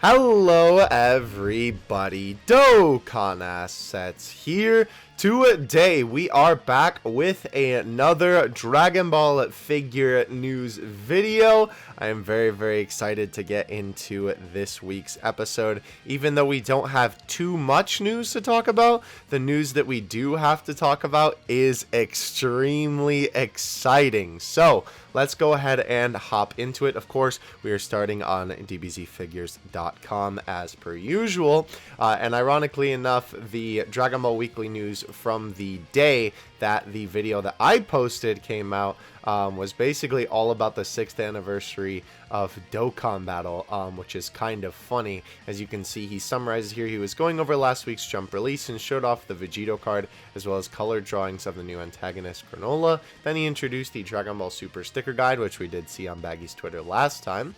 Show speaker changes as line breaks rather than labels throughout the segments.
Hello everybody, Dokkan Assets here. Today we are back with another Dragon Ball figure news video. I am very excited to get into this week's episode. Even though we don't have too much news to talk about, the news that we do have to talk about is extremely exciting. So let's go ahead and hop into it. Of course, we are starting on dbzfigures.com as per usual. And ironically enough, the Dragon Ball Weekly news from the day that the video that I posted came out was basically all about the 6th anniversary of Dokkan Battle, which is kind of funny. As you can see, he summarizes here, he was going over last week's Jump release and showed off the Vegeta card as well as colored drawings of the new antagonist Granola. Then he introduced the Dragon Ball Super sticker guide, which we did see on Baggy's Twitter last time.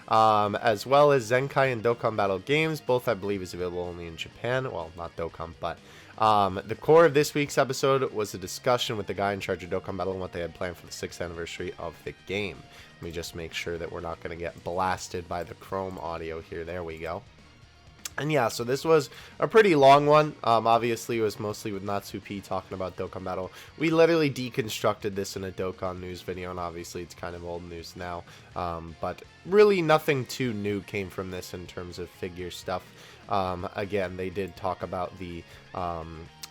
As well as Zenkai and Dokkan Battle games. Both I believe is available only in Japan. Well, not Dokkan, but the core of this week's episode was a discussion with the guy in charge of Dokkan Battle and what they had planned for the 6th anniversary of the game. Let me just make sure that we're not going to get blasted by the Chrome audio here. There we go. And yeah, so this was a pretty long one. Obviously, it was mostly with Natsu P talking about Dokkan Battle. We literally deconstructed this in a Dokkan news video, and obviously it's kind of old news now. But really nothing too new came from this in terms of figure stuff. Again, they did talk about the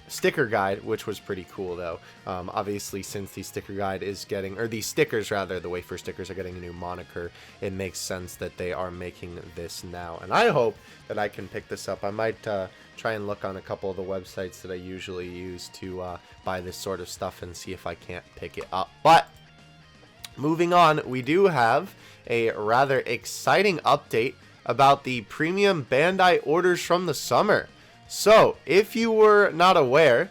sticker guide, which was pretty cool though. Obviously, since the sticker guide is getting, or the stickers rather, the Wafer stickers are getting a new moniker, it makes sense that they are making this now. And I hope that I can pick this up. I might try and look on a couple of the websites that I usually use to buy this sort of stuff and see if I can't pick it up. But moving on, we do have a rather exciting update about the premium Bandai orders from the summer. So, if you were not aware,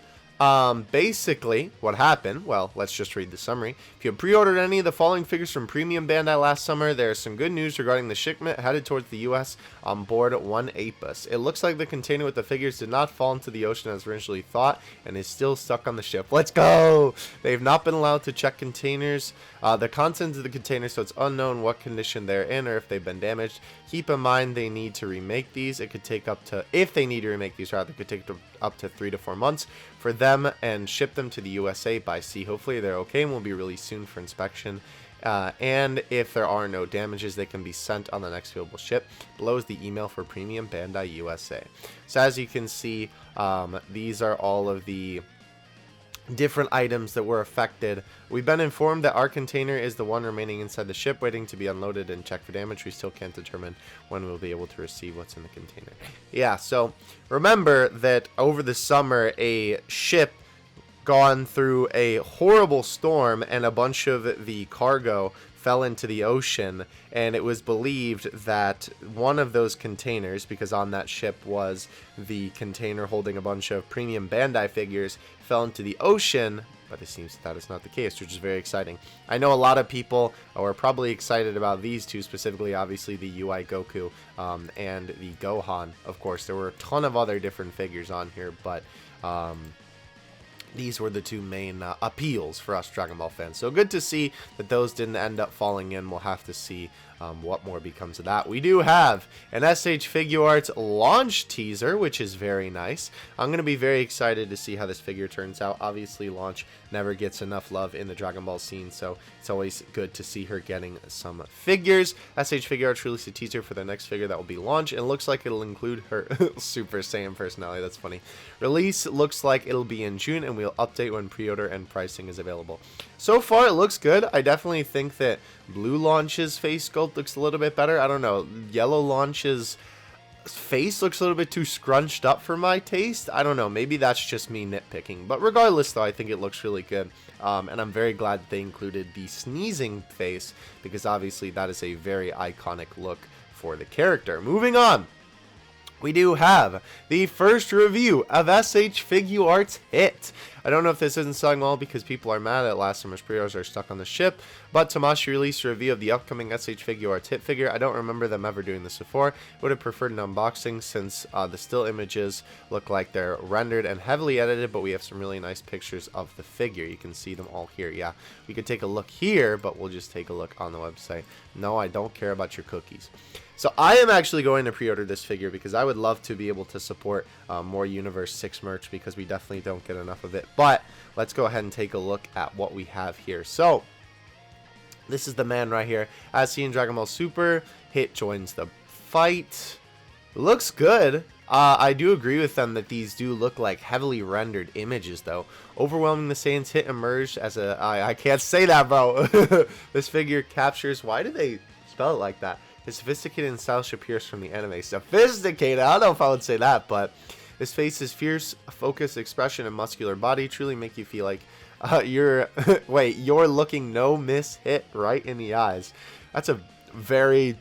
basically what happened, well, let's just read the summary. If you have pre-ordered any of the following figures from Premium Bandai last summer, there is some good news regarding the shipment headed towards the US on board one Apus. It looks like the container with the figures did not fall into the ocean as originally thought and is still stuck on the ship. Let's go! They've not been allowed to check containers, the contents of the container, so it's unknown what condition they're in or if they've been damaged. Keep in mind they need to remake these. It could take up to, if they need to remake these rather, it could take up to 3 to 4 months for them and ship them to the USA by sea. Hopefully they're okay and will be released soon for inspection. And if there are no damages, they can be sent on the next available ship. Below is the email for Premium Bandai USA. So as you can see, these are all of the different items that were affected. We've been informed that our container is the one remaining inside the ship waiting to be unloaded and checked for damage. We still can't determine when we'll be able to receive what's in the container. Yeah, so remember that over the summer a ship gone through a horrible storm and a bunch of the cargo fell into the ocean, and it was believed that one of those containers, because on that ship was the container holding a bunch of premium Bandai figures, fell into the ocean, but it seems that is not the case, which is very exciting. I know a lot of people are probably excited about these two specifically, obviously the UI Goku and the Gohan. Of course, there were a ton of other different figures on here, but these were the two main appeals for us Dragon Ball fans. So good to see that those didn't end up falling in. We'll have to see what more becomes of that. We do have an SH Figuarts launch teaser, which is very nice. I'm going to be very excited to see how this figure turns out. Obviously, launch never gets enough love in the Dragon Ball scene, so it's always good to see her getting some figures. SH Figuarts released a teaser for their next figure that will be launched, and it looks like it'll include her Super Saiyan personality. That's funny. Release looks like it'll be in June, and we'll update when pre-order and pricing is available. So far, it looks good. I definitely think that Blue Launch's face sculpt looks a little bit better. I don't know. Yellow Launch's face looks a little bit too scrunched up for my taste. I don't know. Maybe that's just me nitpicking. But regardless, though, I think it looks really good. And I'm very glad that they included the sneezing face, because obviously that is a very iconic look for the character. Moving on. We do have the first review of SH Figuarts Hit. I don't know if this isn't selling well because people are mad at last summer's pre-orders are stuck on the ship, but Tamashii released a review of the upcoming SH Figuarts Hit figure. I don't remember them ever doing this before. Would have preferred an unboxing since the still images look like they're rendered and heavily edited, but we have some really nice pictures of the figure. You can see them all here. Yeah, we could take a look here, but we'll just take a look on the website. No, I don't care about your cookies. So I am actually going to pre-order this figure because I would love to be able to support more Universe 6 merch because we definitely don't get enough of it. But let's go ahead and take a look at what we have here. So this is the man right here. As seen in Dragon Ball Super, Hit joins the fight. Looks good. I do agree with them that these do look like heavily rendered images, though. Overwhelming the Saiyans, Hit emerged as a... I can't say that, bro. This figure captures... Why did they spell it like that? His sophisticated and stylish appearance from the anime. Sophisticated? I don't know if I would say that, but... His face's fierce, focused expression and muscular body truly make you feel like you're... Wait, you're looking no miss Hit right in the eyes. That's a very...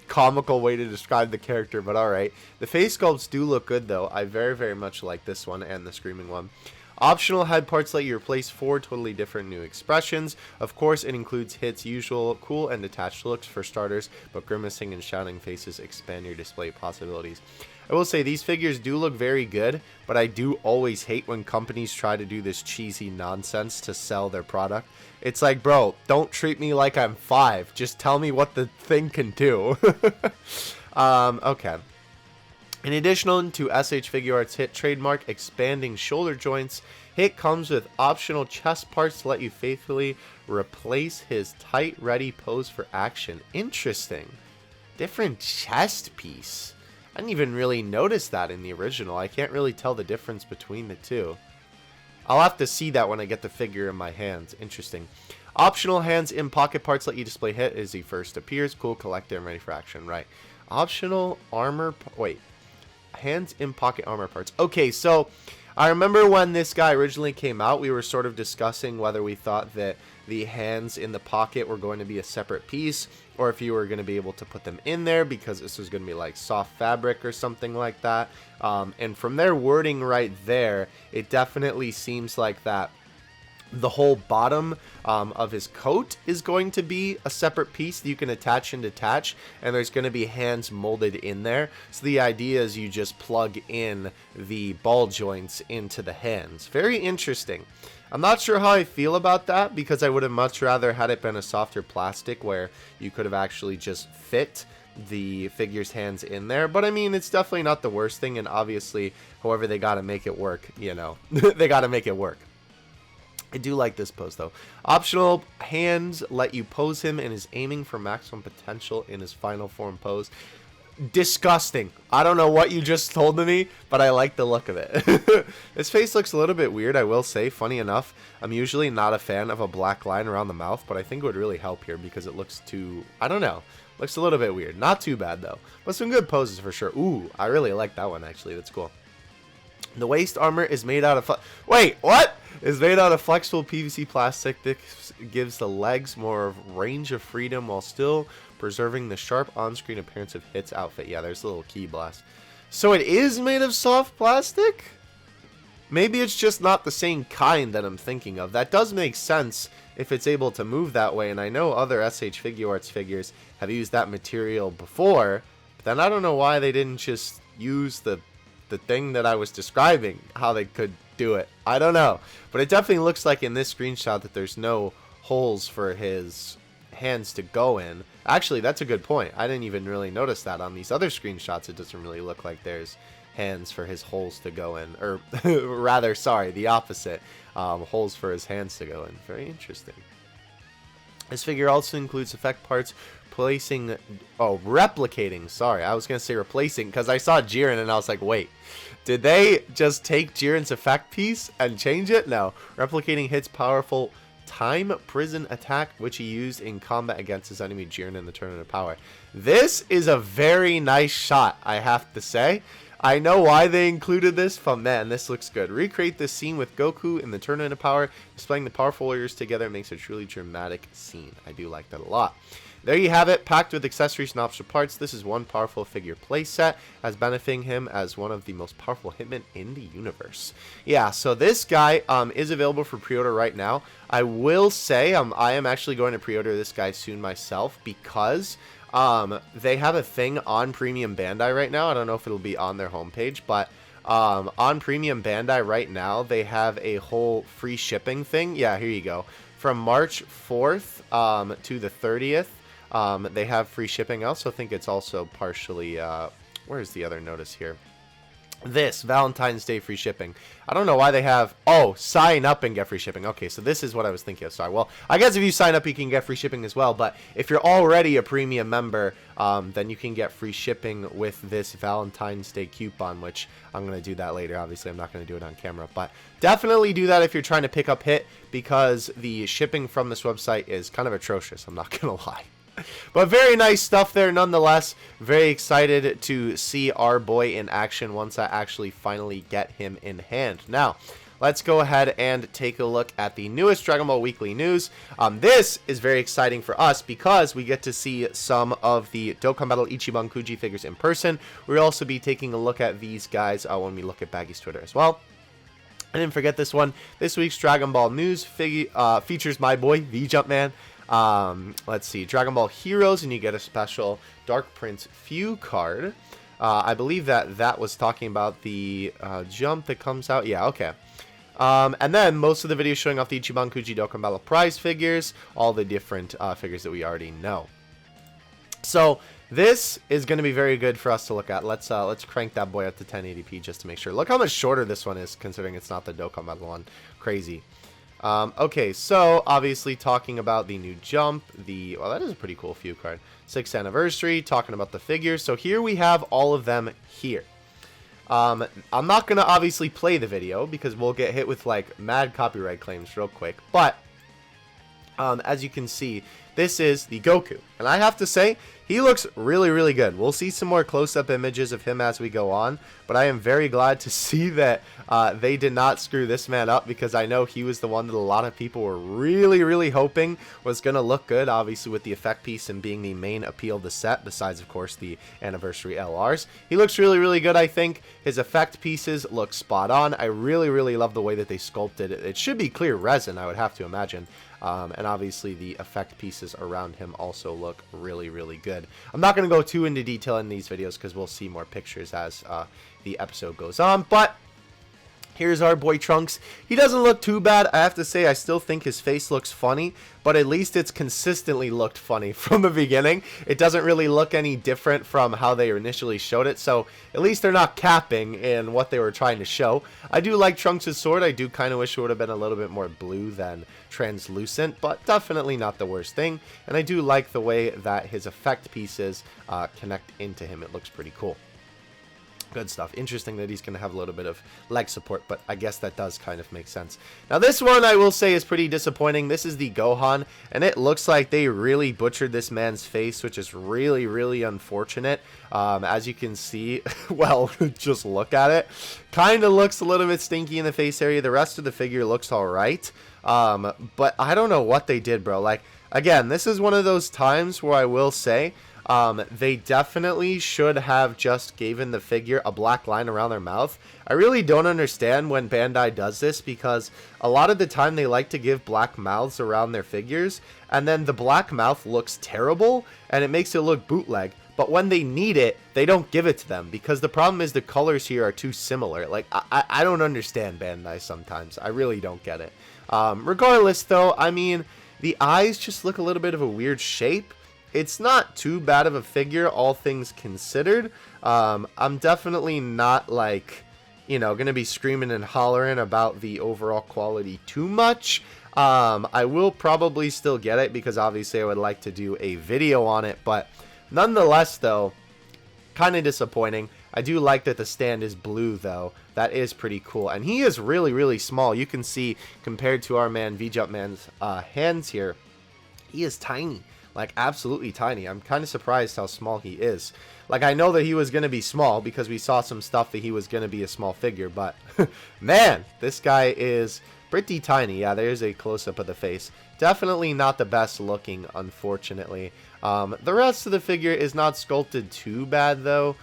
comical way to describe the character, but alright. The face sculpts do look good, though. I very much like this one and the screaming one. Optional head parts let you replace 4 totally different new expressions. Of course, it includes Hit's usual cool and detached looks for starters, but grimacing and shouting faces expand your display possibilities. I will say these figures do look very good, but I do always hate when companies try to do this cheesy nonsense to sell their product. It's like, bro, don't treat me like I'm 5. Just tell me what the thing can do. Okay. In addition to SH Figuarts Hit trademark expanding shoulder joints, Hit comes with optional chest parts to let you faithfully replace his tight, ready pose for action. Interesting. Different chest piece. I didn't even really notice that in the original. I can't really tell the difference between the two. I'll have to see that when I get the figure in my hands. Interesting. Optional hands in pocket parts let you display Hit as he first appears. Cool, collector, and ready for action. Right. Optional armor... Wait. Hands in pocket armor parts. Okay, so I remember when this guy originally came out, we were sort of discussing whether we thought that the hands in the pocket were going to be a separate piece, or if you were going to be able to put them in there because this was going to be like soft fabric or something like that. And from their wording right there, it definitely seems like that the whole bottom of his coat is going to be a separate piece that you can attach and detach, and there's going to be hands molded in there. So the idea is you just plug in the ball joints into the hands. Very interesting. I'm not sure how I feel about that because I would have much rather had it been a softer plastic where you could have actually just fit the figure's hands in there. But I mean, it's definitely not the worst thing, and obviously, however they got to make it work, you know, they got to make it work. I do like this pose, though. Optional hands let you pose him and is aiming for maximum potential in his final form pose. Disgusting. I don't know what you just told to me, but I like the look of it. His face looks a little bit weird, I will say. Funny enough, I'm usually not a fan of a black line around the mouth, but I think it would really help here because it looks too... I don't know. Looks a little bit weird. Not too bad, though. But some good poses for sure. Ooh, I really like that one, actually. That's cool. The waist armor is made out of... Wait, what? Is made out of flexible PVC plastic that gives the legs more range of freedom while still preserving the sharp on-screen appearance of Hit's outfit. Yeah, there's a little key blast. So it is made of soft plastic? Maybe it's just not the same kind that I'm thinking of. That does make sense if it's able to move that way, and I know other SH Figuarts figures have used that material before, but then I don't know why they didn't just use the thing that I was describing, how they could do it. I don't know. But it definitely looks like in this screenshot that there's no holes for his hands to go in. Actually, that's a good point. I didn't even really notice that. On these other screenshots, it doesn't really look like there's hands for his holes to go in. Or rather, sorry, the opposite. Holes for his hands to go in. Very interesting. This figure also includes effect parts replicating. Sorry, I was going to say replacing because I saw Jiren and I was like, wait, did they just take Jiren's effect piece and change it? No. Replicating Hit's powerful time prison attack, which he used in combat against his enemy Jiren in the Tournament of Power. This is a very nice shot, I have to say. I know why they included this, but man, this looks good. Recreate this scene with Goku in the Tournament of Power. Displaying the powerful warriors together makes a truly dramatic scene. I do like that a lot. There you have it, packed with accessories and optional parts. This is one powerful figure playset, as benefiting him as one of the most powerful hitmen in the universe. Yeah, so this guy is available for pre-order right now. I will say I am actually going to pre-order this guy soon myself because they have a thing on Premium Bandai right now. I don't know if it'll be on their homepage, but on Premium Bandai right now, they have a whole free shipping thing. Yeah, here you go. From March 4th to the 30th. They have free shipping. I also think it's also partially, where's the other notice here? This Valentine's Day free shipping. I don't know why they have, oh, sign up and get free shipping. Okay, so this is what I was thinking of. Sorry. Well, I guess if you sign up, you can get free shipping as well. But if you're already a premium member, then you can get free shipping with this Valentine's Day coupon, which I'm going to do that later. Obviously, I'm not going to do it on camera. But definitely do that if you're trying to pick up Hit, because the shipping from this website is kind of atrocious. I'm not going to lie. But very nice stuff there nonetheless. Very excited to see our boy in action once I actually finally get him in hand. Now, let's go ahead and take a look at the newest Dragon Ball Weekly news. This is very exciting for us because we get to see some of the Dokkan Battle Ichiban Kuji figures in person. We'll also be taking a look at these guys when we look at Baggy's Twitter as well. I didn't forget this one. This week's Dragon Ball news features my boy, V-Jumpman. Let's see, Dragon Ball Heroes, and you get a special Dark Prince Few card. I believe that was talking about the jump that comes out. Yeah, okay. And then most of the videos showing off the Ichiban Kuji Dokkan Battle prize figures, all the different figures that we already know. So this is going to be very good for us to look at. Let's crank that boy up to 1080p just to make sure. Look how much shorter this one is, considering it's not the Dokkan Battle one. Crazy. Okay, so obviously talking about the new jump, well, that is a pretty cool Few card. 6th anniversary, talking about the figures. So here we have all of them here. I'm not going to obviously play the video because we'll get hit with like mad copyright claims real quick. But as you can see, this is the Goku. And I have to say, he looks really, really good. We'll see some more close-up images of him as we go on. But I am very glad to see that they did not screw this man up, because I know he was the one that a lot of people were really, really hoping was going to look good, obviously with the effect piece and being the main appeal of the set, besides, of course, the anniversary LRs. He looks really, really good, I think. His effect pieces look spot on. I really, really love the way that they sculpted it. It should be clear resin, I would have to imagine. And obviously the effect pieces around him also look really, really good. I'm not going to go too into detail in these videos because we'll see more pictures as the episode goes on. But here's our boy Trunks. He doesn't look too bad. I have to say, I still think his face looks funny, but at least it's consistently looked funny from the beginning. It doesn't really look any different from how they initially showed it, so at least they're not capping in what they were trying to show. I do like Trunks' sword. I do kind of wish it would have been a little bit more blue than translucent, but definitely not the worst thing. And I do like the way that his effect pieces connect into him. It looks pretty cool. Good stuff. Interesting that he's going to have a little bit of leg support, but I guess that does kind of make sense. Now this one I will say is pretty disappointing. This is the Gohan, and it looks like they really butchered this man's face, which is really, really unfortunate. As you can see, well, just look at it. Kind of looks a little bit stinky in the face area. The rest of the figure looks alright. But I don't know what they did, bro. Like, again, this is one of those times where I will say, they definitely should have just given the figure a black line around their mouth. I really don't understand when Bandai does this, because a lot of the time they like to give black mouths around their figures, and then the black mouth looks terrible and it makes it look bootleg. But when they need it, they don't give it to them, because the problem is the colors here are too similar. Like, I don't understand Bandai sometimes. I really don't get it. Regardless, though, I mean, the eyes just look a little bit of a weird shape. It's not too bad of a figure, all things considered. I'm definitely not, like, you know, going to be screaming and hollering about the overall quality too much. I will probably still get it, because obviously I would like to do a video on it. But nonetheless, though, kind of disappointing. I do like that the stand is blue, though. That is pretty cool. And he is really, really small. You can see, compared to our man V-Jumpman's hands here, he is tiny. Like, absolutely tiny. I'm kind of surprised how small he is. Like, I know that he was going to be small because we saw some stuff that he was going to be a small figure. But, man, this guy is pretty tiny. Yeah, there's a close-up of the face. Definitely not the best looking, unfortunately. The rest of the figure is not sculpted too bad, though.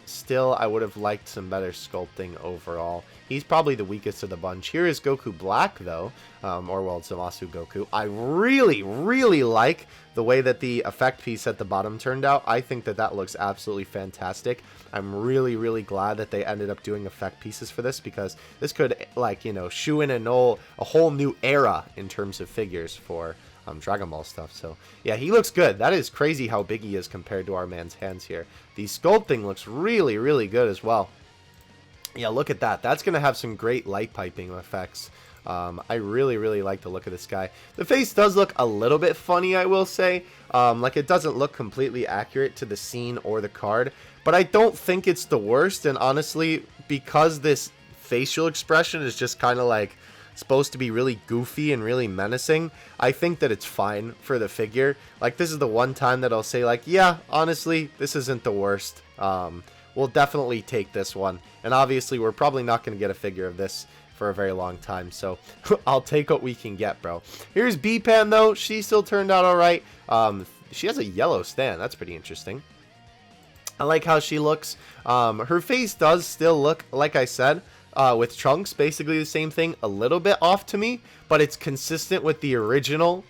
Still, I would have liked some better sculpting overall. He's probably the weakest of the bunch. Here is Goku Black, though, or well, Zamasu Goku. I really, really like the way that the effect piece at the bottom turned out. I think that that looks absolutely fantastic. I'm really, really glad that they ended up doing effect pieces for this, because this could, like, you know, shoe in a whole new era in terms of figures for Dragon Ball stuff. So yeah, he looks good. That is crazy how big he is compared to our man's hands here. The sculpting looks really, really good as well. Yeah, look at that. That's going to have some great light piping effects. I really, really like the look of this guy. The face does look a little bit funny, I will say. Like, it doesn't look completely accurate to the scene or the card. But I don't think it's the worst. And honestly, because this facial expression is just kind of like supposed to be really goofy and really menacing, I think that it's fine for the figure. Like, this is the one time that I'll say, like, yeah, honestly, this isn't the worst. We'll definitely take this one. And obviously, we're probably not going to get a figure of this for a very long time, so I'll take what we can get, bro. Here's B-Pan, though. She still turned out all right. She has a yellow stand. That's pretty interesting. I like how she looks. Her face does still look, like I said, with Trunks, basically the same thing, a little bit off to me, but it's consistent with the original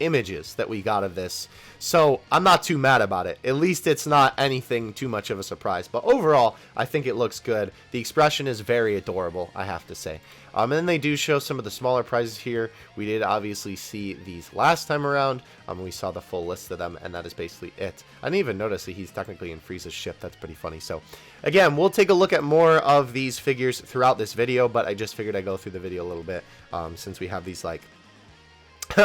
images that we got of this. So I'm not too mad about it. At least it's not anything too much of a surprise. But overall, I think it looks good. The expression is very adorable, I have to say. And then they do show some of the smaller prizes here. We did obviously see these last time around. We saw the full list of them, and that is basically it. I didn't even notice that he's technically in Frieza's ship. That's pretty funny. So again, we'll take a look at more of these figures throughout this video, but I just figured I'd go through the video a little bit since we have these, like,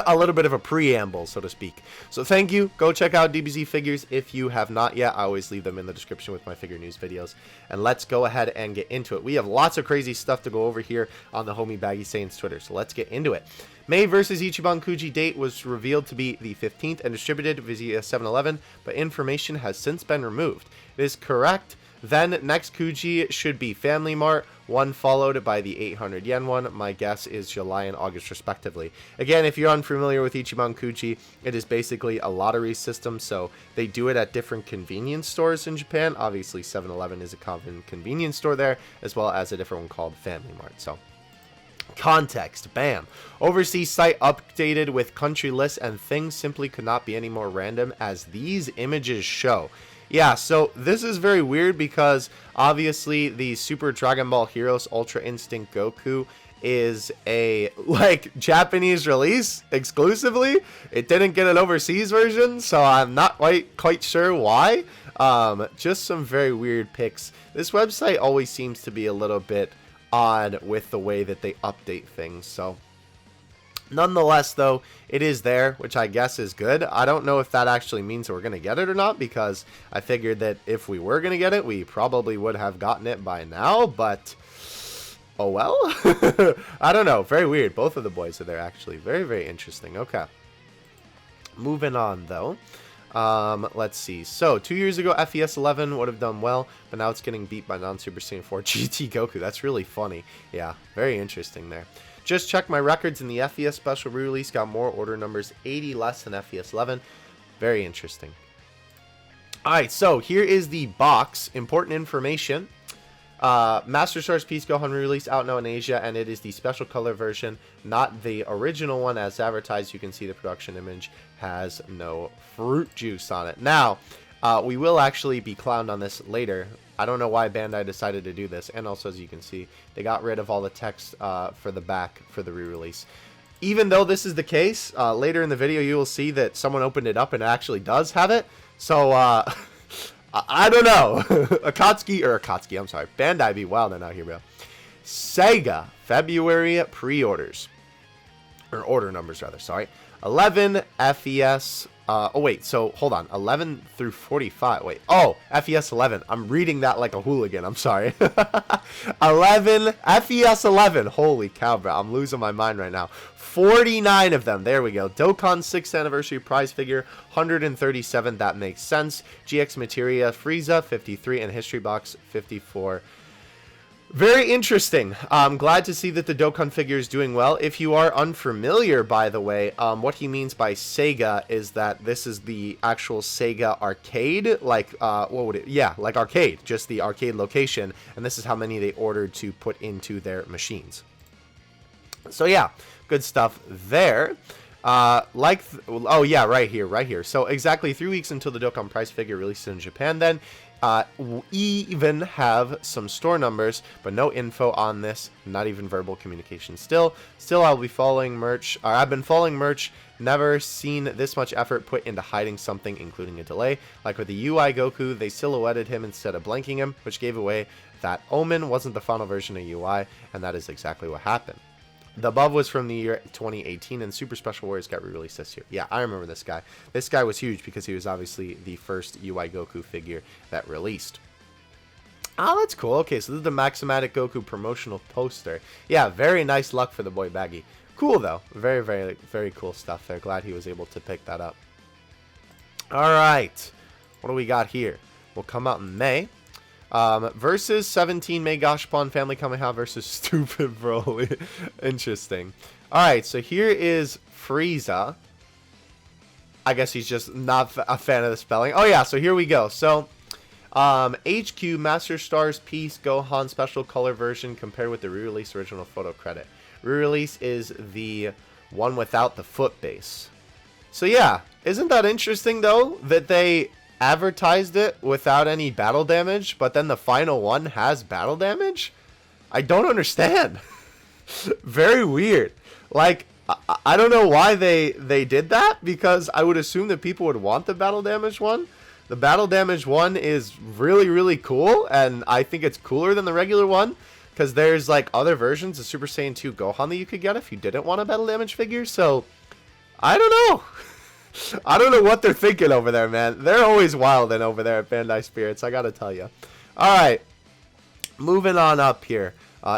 a little bit of a preamble, so to speak. So thank you. Go check out DBZ Figures if you have not yet. I always leave them in the description with my figure news videos. And let's go ahead and get into it. We have lots of crazy stuff to go over here on the homie Baggy Saiyan's Twitter. So let's get into it. Mei versus Ichiban Kuji date was revealed to be the 15th and distributed via 7-Eleven, but information has since been removed. It is correct. Then next Kuji should be Family Mart, one followed by the 800 yen one. My guess is July and August respectively. Again, if you're unfamiliar with Ichiban Kuji, it is basically a lottery system, so they do it at different convenience stores in Japan. Obviously 7-Eleven is a common convenience store there, as well as a different one called Family Mart. So context, bam. Overseas site updated with country lists, and things simply could not be any more random as these images show. Yeah, so this is very weird because obviously the Super Dragon Ball Heroes Ultra Instinct Goku is a, like, Japanese release exclusively. It didn't get an overseas version, so I'm not quite sure why. Just some very weird pics. This website always seems to be a little bit odd with the way that they update things, so nonetheless, though, it is there, which I guess is good. I don't know if that actually means that we're going to get it or not, because I figured that if we were going to get it, we probably would have gotten it by now, but oh well. I don't know. Very weird. Both of the boys are there, actually. Very, very interesting. Okay. Moving on, though. Let's see. So, 2 years ago, FES 11 would have done well, but now it's getting beat by non-Super Saiyan 4 GT Goku. That's really funny. Yeah, very interesting there. Just checked my records, and the FES special re-release got more order numbers, 80 less than FES 11. Very interesting. Alright, so here is the box. Important information. Master Source Piece Gohan re-release out now in Asia, and it is the special color version, not the original one as advertised. You can see the production image has no fruit juice on it. Now, we will actually be clowned on this later. I don't know why Bandai decided to do this, and also, as you can see, they got rid of all the text for the back for the re-release. Even though this is the case, later in the video you will see that someone opened it up and it actually does have it. So, I don't know. I'm sorry, Bandai be wild out here, bro. Sega, February pre-orders. Or order numbers, rather, sorry. 11 FES... oh, wait, so, hold on. 11 through 45. Wait. Oh, FES 11. I'm reading that like a hooligan. I'm sorry. 11. FES 11. Holy cow, bro. I'm losing my mind right now. 49 of them. There we go. Dokkan 6th anniversary prize figure. 137. That makes sense. GX Materia Frieza 53. And History Box 54. Very interesting. I'm glad to see that the Dokkan figure is doing well. If you are unfamiliar, by the way, what he means by Sega is that this is the actual Sega arcade, like, what would it, yeah, like arcade, just the arcade location, and this is how many they ordered to put into their machines. So yeah, good stuff there. Oh yeah, right here. So exactly 3 weeks until the Dokkan prize figure released in Japan then. even have some store numbers, but no info on this, not even verbal communication. Still I'll be following merch, or I've been following merch, never seen this much effort put into hiding something, including a delay. Like with the UI Goku, they silhouetted him instead of blanking him, which gave away that Omen wasn't the final version of UI, and that is exactly what happened. The above was from the year 2018, and Super Special Warriors got re-released this year. Yeah, I remember this guy. This guy was huge because he was obviously the first UI Goku figure that released. Oh, that's cool. Okay, so this is the Maximalic Goku promotional poster. Yeah, very nice luck for the boy Baggy. Cool, though. Very, very, very cool stuff there. Glad he was able to pick that up. All right. What do we got here? Will come out in May. Versus 17 May Gashapon Family Kamehameha versus Stupid Broly. Interesting. Alright, so here is Frieza. I guess he's just not a fan of the spelling. Oh yeah, so here we go. So, HQ Master Stars Piece Gohan Special Color Version compared with the re-release original photo credit. Re-release is the one without the foot base. So yeah, isn't that interesting though, that they advertised it without any battle damage, but then the final one has battle damage? I don't understand. Very weird. Like, I don't know why they did that, because I would assume that people would want the battle damage one. The battle damage one is really, really cool, and I think it's cooler than the regular one, because there's like other versions of Super Saiyan 2 Gohan that you could get if you didn't want a battle damage figure, so I don't know. I don't know what they're thinking over there, man. They're always wilding over there at Bandai Spirits, I gotta tell you. Alright, moving on up here.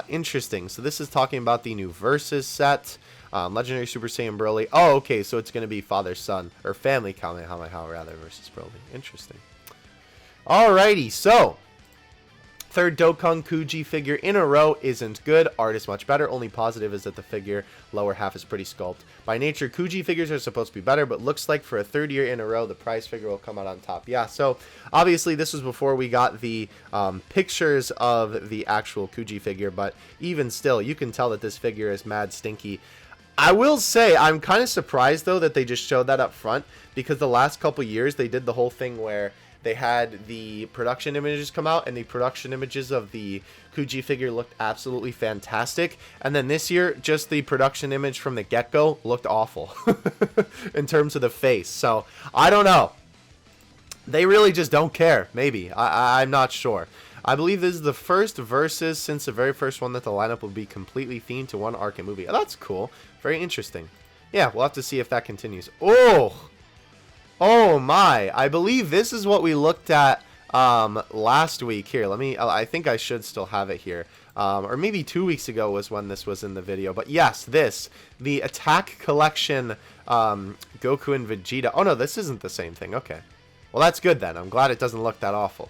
Interesting. So this is talking about the new Versus set. Legendary Super Saiyan Broly. Oh, okay, so it's going to be father-son, or family Kamehameha rather, versus Broly. Interesting. Alrighty, so third Dokkan Kuji figure in a row isn't good. Art is much better. Only positive is that the figure lower half is pretty sculpted. By nature, Kuji figures are supposed to be better, but looks like for a third year in a row, the prize figure will come out on top. Yeah, so obviously this was before we got the pictures of the actual Kuji figure, but even still, you can tell that this figure is mad stinky. I will say, I'm kind of surprised, though, that they just showed that up front, because the last couple years, they did the whole thing where they had the production images come out, and the production images of the Kuji figure looked absolutely fantastic. And then this year, just the production image from the get-go looked awful in terms of the face. So, I don't know. They really just don't care, maybe. I'm not sure. I believe this is the first Versus since the very first one that the lineup will be completely themed to one arc and movie. Oh, that's cool. Very interesting. Yeah, we'll have to see if that continues. Oh! Oh my, I believe this is what we looked at last week. Here, I think I should still have it here. Or maybe 2 weeks ago was when this was in the video. But yes, the Attack Collection Goku and Vegeta. Oh no, this isn't the same thing. Okay. Well, that's good then. I'm glad it doesn't look that awful.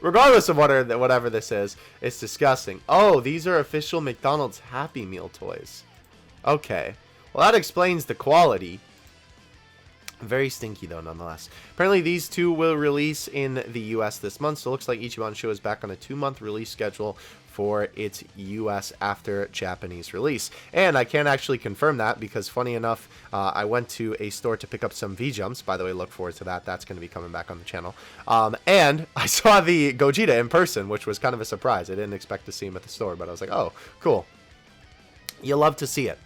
Regardless of whatever this is, it's disgusting. Oh, these are official McDonald's Happy Meal toys. Okay. Well, that explains the quality. Very stinky, though, nonetheless. Apparently, these two will release in the US this month, so it looks like Ichiban Show is back on a 2-month release schedule for its US after Japanese release. And I can't actually confirm that because, funny enough, I went to a store to pick up some V-Jumps. By the way, look forward to that. That's going to be coming back on the channel. And I saw the Gogeta in person, which was kind of a surprise. I didn't expect to see him at the store, but I was like, oh, cool. You love to see it.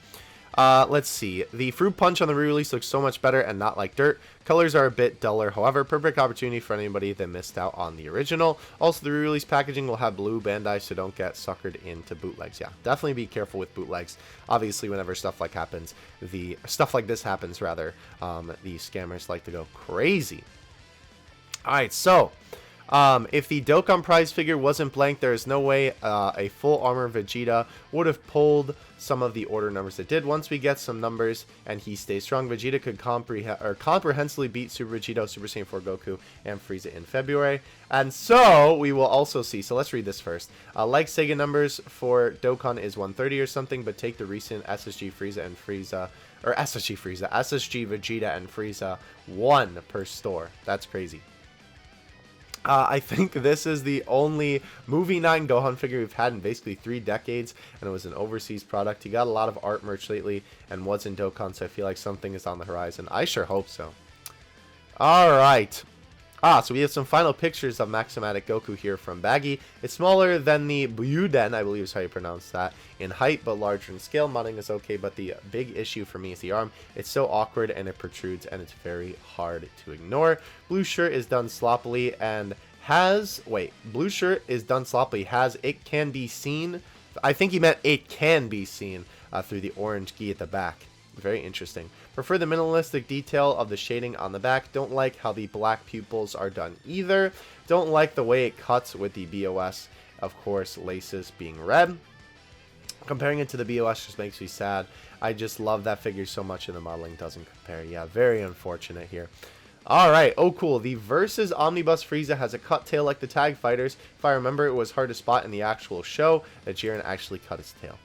Let's see. The Fruit Punch on the re-release looks so much better and not like dirt. Colors are a bit duller. However, perfect opportunity for anybody that missed out on the original. Also, the re-release packaging will have blue Bandai, so don't get suckered into bootlegs. Yeah, definitely be careful with bootlegs. Obviously, whenever stuff like this happens, rather, the scammers like to go crazy. Alright, so if the Dokkan prize figure wasn't blank, there is no way a full armor Vegeta would have pulled some of the order numbers it did. Once we get some numbers and he stays strong, Vegeta could comprehensively beat Super Vegeta, Super Saiyan 4 Goku, and Frieza in February. And so we will also see. So let's read this first. Like Sega numbers for Dokkan is 130 or something, but take the recent SSG Frieza and Frieza. Or SSG Vegeta and Frieza 1 per store. That's crazy. I think this is the only Movie 9 Gohan figure we've had in basically 3 decades, and it was an overseas product. He got a lot of art merch lately and was in Dokkan, so I feel like something is on the horizon. I sure hope so. Alright. So we have some final pictures of Maximalic Goku here from Baggy. It's smaller than the Byuden, I believe is how you pronounce that, in height, but larger in scale. Modding is okay, but the big issue for me is the arm. It's so awkward and it protrudes and it's very hard to ignore. Blue shirt is done sloppily and has, blue shirt is done sloppily, has it can be seen. I think he meant it can be seen through the orange gi at the back. Very interesting. Prefer the minimalistic detail of the shading on the back. Don't like how the black pupils are done either. Don't like the way it cuts with the BOS, of course, laces being red. Comparing it to the BOS just makes me sad. I just love that figure so much and the modeling doesn't compare. Yeah, very unfortunate here. Alright, oh cool. The Versus Omnibus Frieza has a cut tail like the Tag Fighters. If I remember, it was hard to spot in the actual show that Jiren actually cut his tail.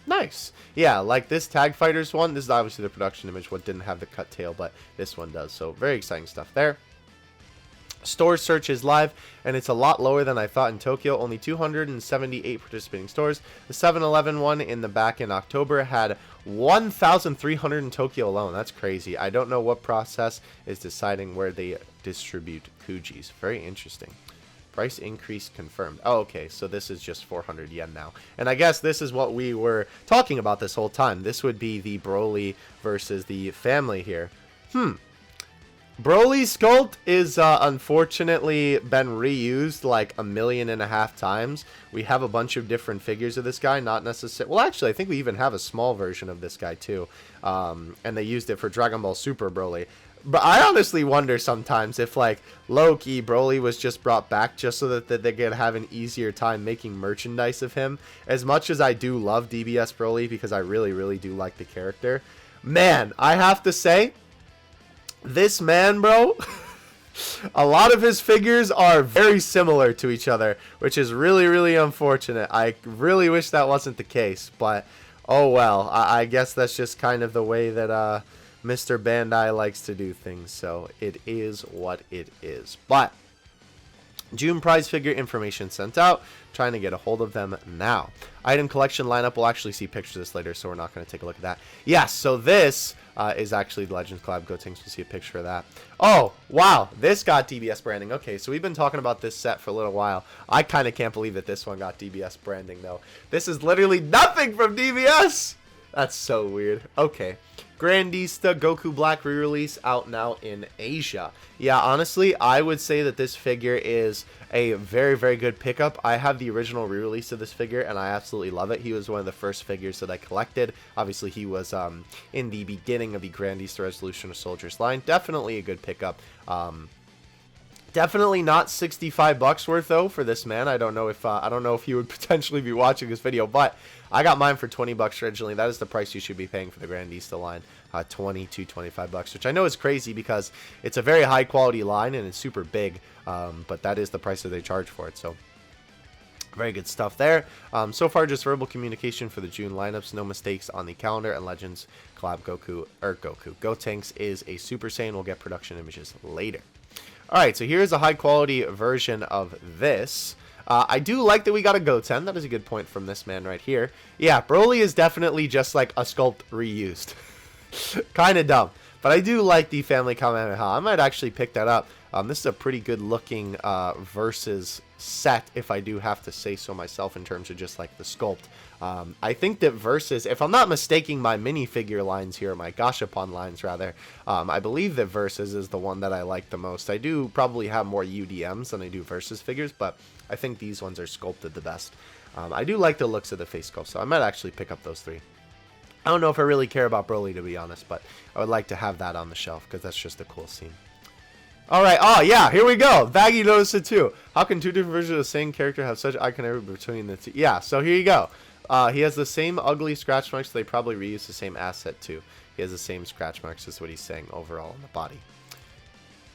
Nice. Yeah, like this Tag Fighters one, this is obviously the production image, what didn't have the cut tail, but this one does. So very exciting stuff there. Store search is live, and it's a lot lower than I thought in Tokyo. Only 278 participating stores. The 7-Eleven one in the back in October had 1,300 in Tokyo alone. That's crazy. I don't know what process is deciding where they distribute Kujis. Very interesting. Price increase confirmed. Oh, okay, so this is just 400 yen now. And I guess this is what we were talking about this whole time. This would be the Broly versus the family here. Broly's sculpt is unfortunately been reused like 1.5 million times. We have a bunch of different figures of this guy, not necessarily. Well, actually, I think we even have a small version of this guy too. And they used it for Dragon Ball Super Broly. But I honestly wonder sometimes if, like, low-key Broly was just brought back just so that they could have an easier time making merchandise of him. As much as I do love DBS Broly, because I really, really do like the character. Man, I have to say, this man, bro, a lot of his figures are very similar to each other, which is really, really unfortunate. I really wish that wasn't the case, but, oh well. I guess that's just kind of the way that, Mr. Bandai likes to do things, so it is what it is. But June prize figure information sent out. Trying to get a hold of them now. Item collection lineup. We'll actually see pictures of this later, so we're not going to take a look at that. Yes, so this is actually the Legends Collab Gotenks. We'll see a picture of that. Oh, wow. This got DBS branding. Okay, so we've been talking about this set for a little while. I kind of can't believe that this one got DBS branding, though. This is literally nothing from DBS. That's so weird. Okay. Grandista Goku Black re-release out now in Asia. Yeah, honestly, I would say that this figure is a very, very good pickup. I have the original re-release of this figure, and I absolutely love it. He was one of the first figures that I collected. Obviously, he was in the beginning of the Grandista Resolution of Soldiers line. Definitely a good pickup. Definitely not $65 worth though for this man. I don't know if he would potentially be watching this video, but I got mine for $20 originally. That is the price you should be paying for the Grandista line, $20 to $25, which I know is crazy because it's a very high quality line and it's super big. But that is the price that they charge for it. So very good stuff there. So far, just verbal communication for the June lineups. No mistakes on the calendar. And Legends Collab Gotenks is a Super Saiyan. We'll get production images later. Alright, so here's a high quality version of this. I do like that we got a Goten. That is a good point from this man right here. Yeah, Broly is definitely just like a sculpt reused. Kind of dumb. But I do like the Family Kamehameha. I might actually pick that up. This is a pretty good looking Versus set, if I do have to say so myself, in terms of just like the sculpt. I think that Versus, if I'm not mistaking my minifigure lines here, my Gashapon lines rather, I believe that Versus is the one that I like the most. I do probably have more UDMs than I do Versus figures, but I think these ones are sculpted the best. I do like the looks of the face sculpt, so I might actually pick up those three. I don't know if I really care about Broly, to be honest, but I would like to have that on the shelf because that's just a cool scene. Alright, oh yeah, here we go. Baggy noticed it too. How can two different versions of the same character have such iconography between the two? Yeah, so here you go. He has the same ugly scratch marks, so they probably reuse the same asset too. He has the same scratch marks, is what he's saying overall on the body.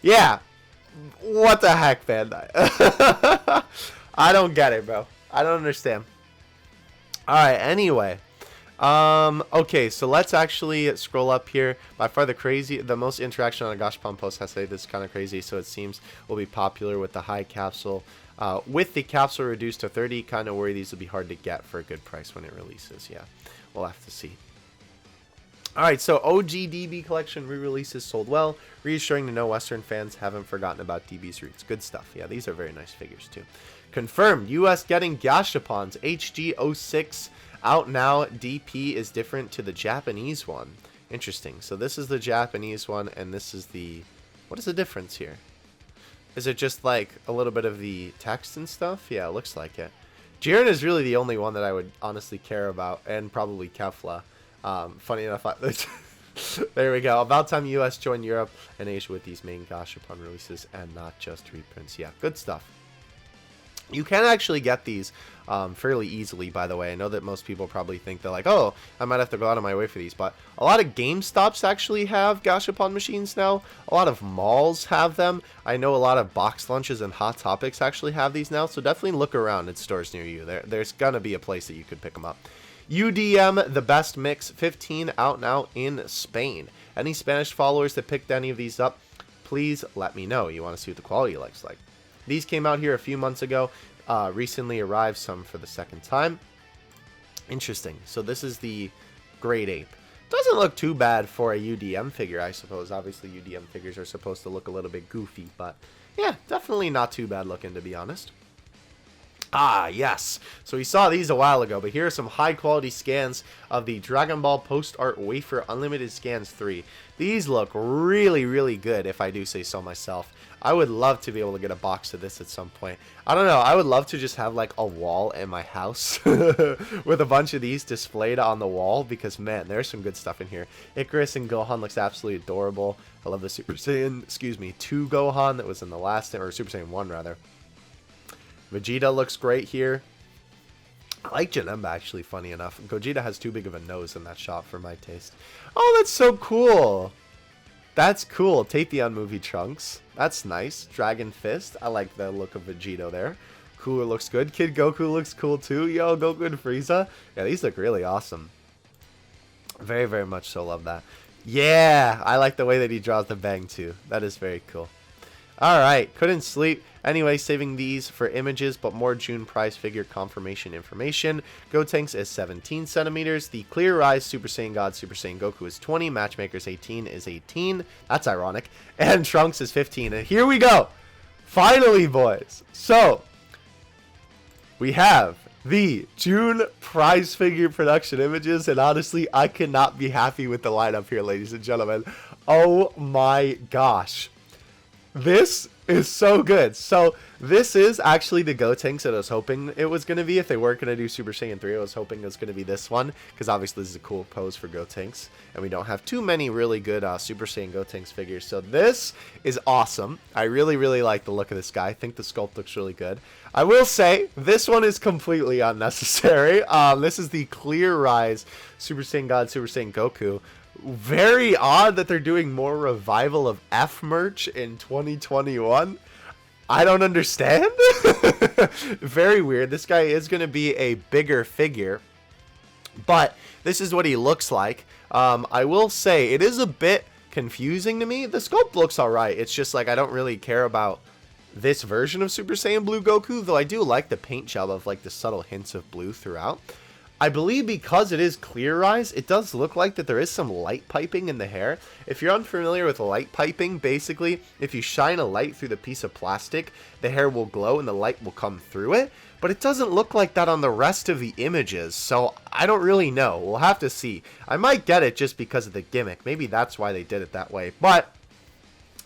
Yeah, what the heck, Bandai? I don't get it, bro. I don't understand. Alright, anyway. Okay, so let's actually scroll up here. By far the most interaction on a Gashapon post has to say this is kind of crazy, so it seems will be popular with the high capsule. With the capsule reduced to 30, kind of worry these will be hard to get for a good price when it releases. Yeah, we'll have to see. Alright, so OG DB collection re-releases sold well, reassuring to know Western fans haven't forgotten about DB's roots. Good stuff. Yeah, these are very nice figures too. Confirmed, US getting Gashapons, HG06 out now. DP is different to the Japanese one. Interesting. So this is the Japanese one, and this is the... What is the difference here? Is it just like a little bit of the text and stuff? Yeah, it looks like it. Jiren is really the only one that I would honestly care about, and probably Kefla. Funny enough, there we go. About time US joined Europe and Asia with these main Gashapon releases and not just reprints. Yeah, good stuff. You can actually get these fairly easily, by the way. I know that most people probably think they're like, oh, I might have to go out of my way for these. But a lot of GameStops actually have Gashapon machines now. A lot of malls have them. I know a lot of box lunches and Hot Topics actually have these now. So definitely look around at stores near you. There's going to be a place that you could pick them up. UDM, the best mix, 15 out now in Spain. Any Spanish followers that picked any of these up, please let me know. You want to see what the quality looks like. These came out here a few months ago. Recently arrived, some for the second time. Interesting. So this is the Great Ape. Doesn't look too bad for a UDM figure, I suppose. Obviously, UDM figures are supposed to look a little bit goofy, but yeah, definitely not too bad looking, to be honest. Ah, yes. So we saw these a while ago, but here are some high-quality scans of the Dragon Ball Post Art Wafer Unlimited Scans 3. These look really, really good, if I do say so myself. I would love to be able to get a box of this at some point. I don't know. I would love to just have, like, a wall in my house with a bunch of these displayed on the wall because, man, there's some good stuff in here. Icarus and Gohan looks absolutely adorable. I love the Super Saiyan, 2 Gohan that was in the last, or Super Saiyan 1, rather. Vegeta looks great here. I like Janemba, actually, funny enough. Gogeta has too big of a nose in that shot for my taste. Oh, that's so cool. That's cool. Tapion movie Trunks. That's nice. Dragon Fist. I like the look of Vegeta there. Cooler looks good. Kid Goku looks cool too. Yo, Goku and Frieza. Yeah, these look really awesome. Very, very much so love that. Yeah, I like the way that he draws the bang too. That is very cool. Alright, couldn't sleep. Anyway, saving these for images, but more June prize figure confirmation information. Gotenks is 17 centimeters. The Clear Rise Super Saiyan God Super Saiyan Goku is 20. Matchmaker's 18 is 18. That's ironic. And Trunks is 15. And here we go. Finally, boys. So, we have the June prize figure production images. And honestly, I cannot be happy with the lineup here, ladies and gentlemen. Oh my gosh. This is so good. So this is actually the Gotenks that I was hoping it was going to be. If they weren't going to do Super Saiyan 3, I was hoping it was going to be this one, because obviously this is a cool pose for Gotenks, and we don't have too many really good Super Saiyan Gotenks figures. So this is awesome. I really, really like the look of this guy. I think the sculpt looks really good. I will say this one is completely unnecessary. This is the Clear Rise Super Saiyan God Super Saiyan Goku. Very odd that they're doing more revival of F merch in 2021. I don't understand. Very weird. This guy is going to be a bigger figure, but this is what he looks like. I will say it is a bit confusing to me. The sculpt looks alright. It's just like I don't really care about this version of Super Saiyan Blue Goku, though I do like the paint job of like the subtle hints of blue throughout. I believe because it is Clear Rise, it does look like that there is some light piping in the hair. If you're unfamiliar with light piping, basically, if you shine a light through the piece of plastic, the hair will glow and the light will come through it. But it doesn't look like that on the rest of the images, so I don't really know. We'll have to see. I might get it just because of the gimmick. Maybe that's why they did it that way. But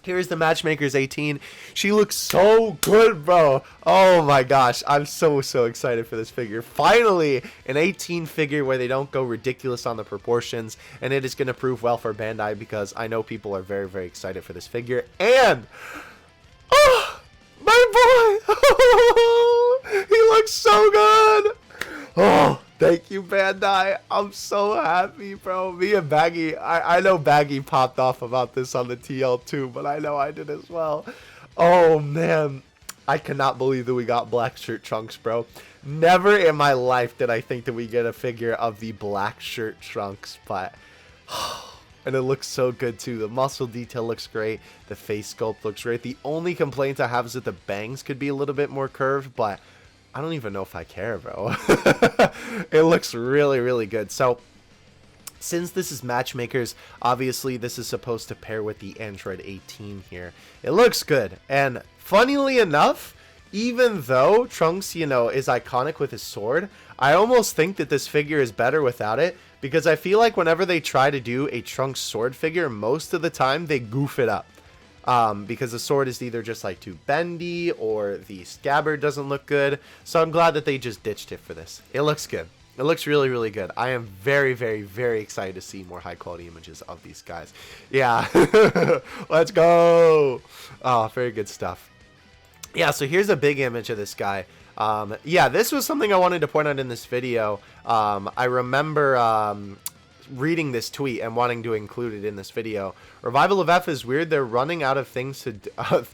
here's the Matchmaker's 18. She looks so good, bro. Oh my gosh. I'm so excited for this figure. Finally, an 18 figure where they don't go ridiculous on the proportions. And it is going to prove well for Bandai because I know people are very, very excited for this figure. And, oh, my boy. He looks so good. Oh, thank you, Bandai. I'm so happy, bro. Me and Baggy, I know Baggy popped off about this on the TL too, but I know I did as well. Oh, man. I cannot believe that we got black shirt Trunks, bro. Never in my life did I think that we get a figure of the black shirt Trunks, but... And it looks so good too. The muscle detail looks great. The face sculpt looks great. The only complaint I have is that the bangs could be a little bit more curved, but... I don't even know if I care, bro. It looks really, really good. So, Since this is matchmakers, obviously this is supposed to pair with the Android 18 here. It looks good, and funnily enough, even though Trunks, you know, is iconic with his sword, I almost think that this figure is better without it, because I feel like whenever they try to do a Trunks sword figure, most of the time they goof it up. Because the sword is either just like too bendy, or the scabbard doesn't look good, so I'm glad that they just ditched it for this. It looks good. It looks really, really good. I am very, very, very excited to see more high-quality images of these guys. Yeah. Let's go. Oh, very good stuff. Yeah, so here's a big image of this guy. Yeah, this was something I wanted to point out in this video. I remember reading this tweet and wanting to include it in this video. Revival of F is weird. They're running out of things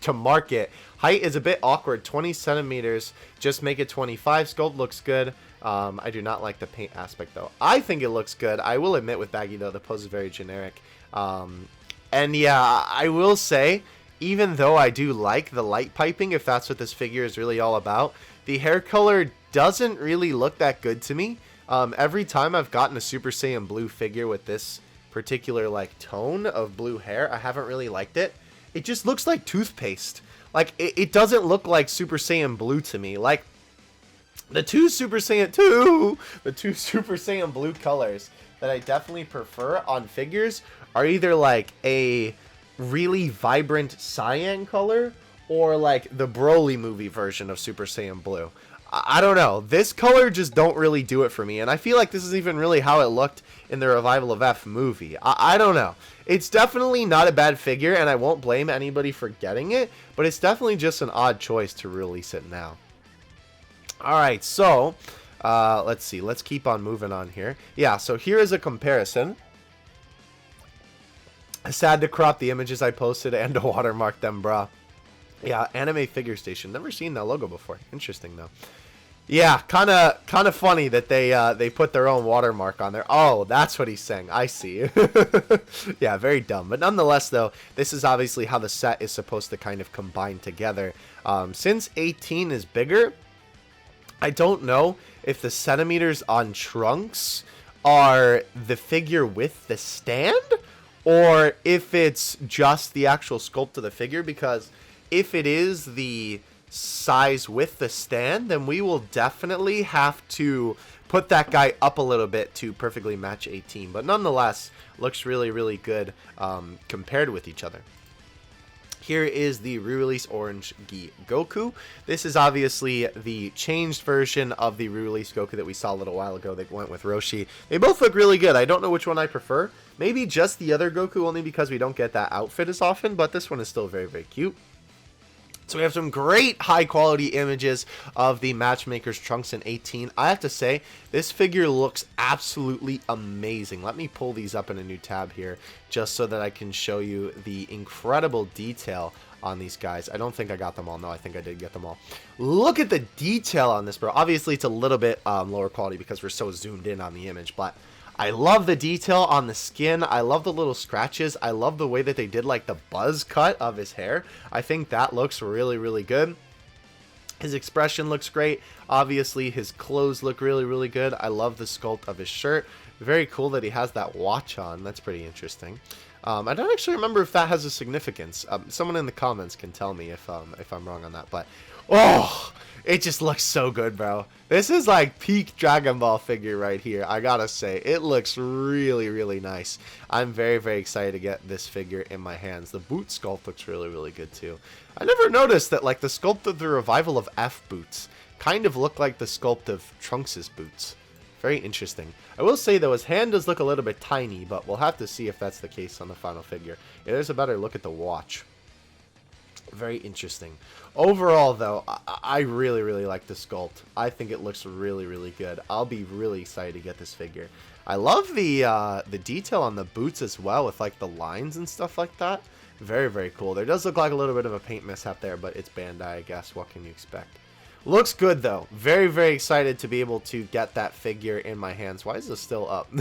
to market. Height is a bit awkward. 20 centimeters. Just make it 25. Sculpt looks good. I do not like the paint aspect, though. I think it looks good. I will admit with Baggy, though, the pose is very generic. And yeah, I will say, even though I do like the light piping, if that's what this figure is really all about, the hair color doesn't really look that good to me. Every time I've gotten a Super Saiyan Blue figure with this particular, like, tone of blue hair, I haven't really liked it. It just looks like toothpaste. Like, it doesn't look like Super Saiyan Blue to me. Like, the two Super Saiyan Blue colors that I definitely prefer on figures are either like a really vibrant cyan color or like the Broly movie version of Super Saiyan Blue. I don't know. This color just don't really do it for me, and I feel like this is even really how it looked in the Revival of F movie. I don't know. It's definitely not a bad figure, and I won't blame anybody for getting it, but it's definitely just an odd choice to release it now. Alright, so, let's see. Let's keep on moving on here. Yeah, so here is a comparison. Sad to crop the images I posted and to watermark them, brah. Yeah, Anime Figure Station. Never seen that logo before. Interesting, though. Yeah, kind of funny that they put their own watermark on there. Oh, that's what he's saying. I see. Yeah, very dumb. But nonetheless, though, this is obviously how the set is supposed to kind of combine together. Since 18 is bigger, I don't know if the centimeters on Trunks are the figure with the stand, or if it's just the actual sculpt of the figure, because if it is the size with the stand, then we will definitely have to put that guy up a little bit to perfectly match 18. But nonetheless, looks really, really good compared with each other. Here is the re-release Orange Gi Goku. This is obviously the changed version of the re-release Goku that we saw a little while ago. They went with Roshi. They both look really good. I don't know which one I prefer. Maybe just the other Goku, only because we don't get that outfit as often, but this one is still very, very cute. So we have some great high quality images of the Matchmakers Trunks in 18. I have to say, this figure looks absolutely amazing. Let me pull these up in a new tab here, just so that I can show you the incredible detail on these guys. I don't think I got them all. No, I think I did get them all. Look at the detail on this, bro. Obviously, it's a little bit lower quality because we're so zoomed in on the image, but I love the detail on the skin. I love the little scratches. I love the way that they did like the buzz cut of his hair. I think that looks really, really good. His expression looks great. Obviously, his clothes look really, really good. I love the sculpt of his shirt. Very cool that he has that watch on. That's pretty interesting. I don't actually remember if that has a significance. Someone in the comments can tell me if I'm wrong on that. But, oh, it just looks so good, bro. This is like peak Dragon Ball figure right here. I gotta say, it looks really, really nice. I'm very, very excited to get this figure in my hands. The boot sculpt looks really, really good too. I never noticed that like the sculpt of the Revival of F boots kind of look like the sculpt of Trunks' boots. Very interesting. I will say though, his hand does look a little bit tiny, but we'll have to see if that's the case on the final figure. Yeah, there's a better look at the watch. Very interesting. Overall, though, I really, really like the sculpt. I think it looks really, really good. I'll be really excited to get this figure. I love the detail on the boots as well, with like the lines and stuff like that. Very, very cool. There does look like a little bit of a paint mishap there, but it's Bandai, I guess. What can you expect? Looks good, though. Very, very excited to be able to get that figure in my hands. Why is this still up?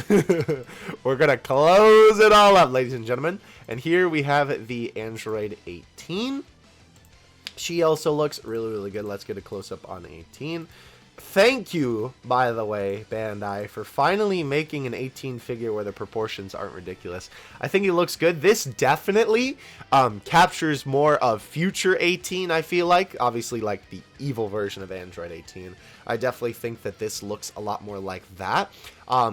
We're going to close it all up, ladies and gentlemen. And here we have the Android 18. She also looks really, really good. Let's get a close-up on 18. Thank you, by the way, Bandai, for finally making an 18 figure where the proportions aren't ridiculous. I think it looks good. This definitely captures more of future 18, I feel like. Obviously, like the evil version of Android 18. I definitely think that this looks a lot more like that.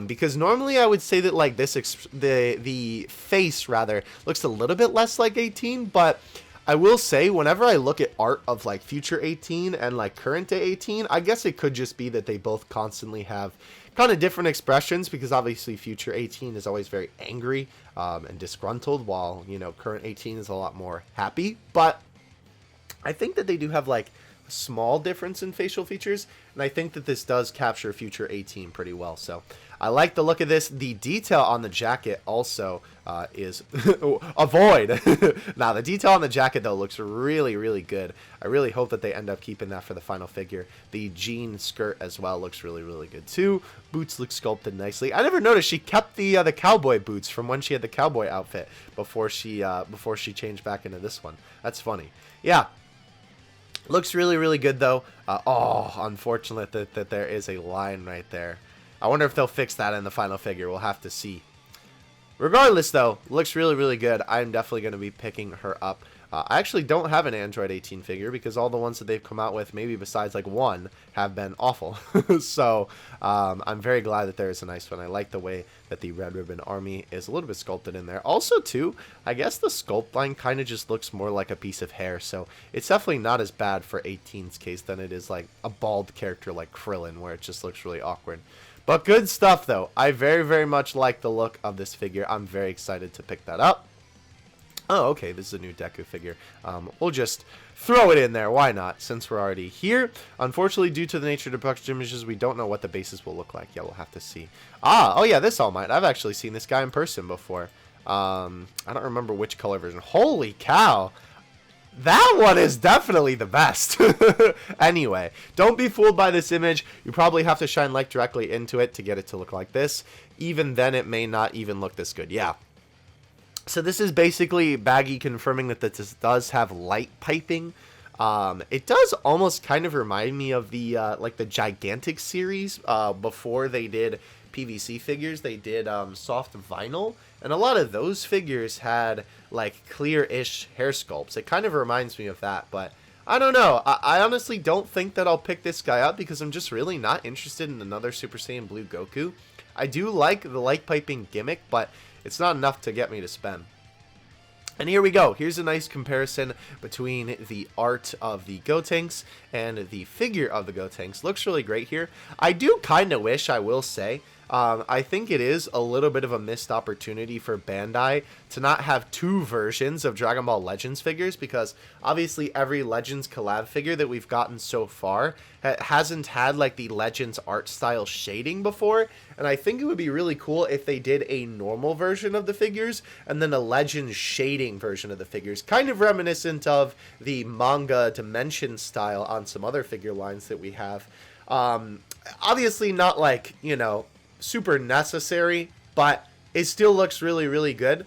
Because normally I would say that like this, the face, rather, looks a little bit less like 18, but I will say, whenever I look at art of like future 18 and like current day 18, I guess it could just be that they both constantly have kind of different expressions, because obviously future 18 is always very angry and disgruntled, while, you know, current 18 is a lot more happy. But I think that they do have like a small difference in facial features, and I think that this does capture future 18 pretty well. So I like the look of this. The detail on the jacket also is avoid. Now, the detail on the jacket, though, looks really, really good. I really hope that they end up keeping that for the final figure. The jean skirt as well looks really, really good, too. Boots look sculpted nicely. I never noticed she kept the cowboy boots from when she had the cowboy outfit before she changed back into this one. That's funny. Yeah. Looks really, really good, though. Oh, unfortunate that there is a line right there. I wonder if they'll fix that in the final figure. We'll have to see. Regardless, though, looks really, really good. I'm definitely going to be picking her up. I actually don't have an Android 18 figure, because all the ones that they've come out with, maybe besides like one, have been awful. So I'm very glad that there is a nice one. I like the way that the Red Ribbon Army is a little bit sculpted in there. Also, too, I guess the sculpt line kind of just looks more like a piece of hair. So it's definitely not as bad for 18's case than it is like a bald character like Krillin, where it just looks really awkward. But good stuff, though. I very, very much like the look of this figure. I'm very excited to pick that up. Oh, okay, this is a new Deku figure. We'll just throw it in there. Why not, since we're already here? Unfortunately, due to the nature of the production images, we don't know what the bases will look like. Yeah, we'll have to see. Oh yeah, this All Might. I've actually seen this guy in person before. I don't remember which color version. Holy cow! That one is definitely the best. Anyway, don't be fooled by this image. You probably have to shine light directly into it to get it to look like this. Even then, it may not even look this good. Yeah. So this is basically Baggy confirming that this does have light piping. It does almost kind of remind me of the like the Gigantic series before they did PVC figures. They did soft vinyl, and a lot of those figures had like clear-ish hair sculpts. It kind of reminds me of that, but I don't know. I honestly don't think that I'll pick this guy up, because I'm just really not interested in another Super Saiyan Blue Goku. I do like the light piping gimmick, but it's not enough to get me to spend. And here we go. Here's a nice comparison between the art of the Gotenks and the figure of the Gotenks. Looks really great here. I do kind of wish, I will say, I think it is a little bit of a missed opportunity for Bandai to not have two versions of Dragon Ball Legends figures, because obviously every Legends collab figure that we've gotten so far hasn't had like the Legends art style shading before, and I think it would be really cool if they did a normal version of the figures and then a Legends shading version of the figures, kind of reminiscent of the manga Dimension style on some other figure lines that we have. Obviously not like, you know, super necessary, but it still looks really, really good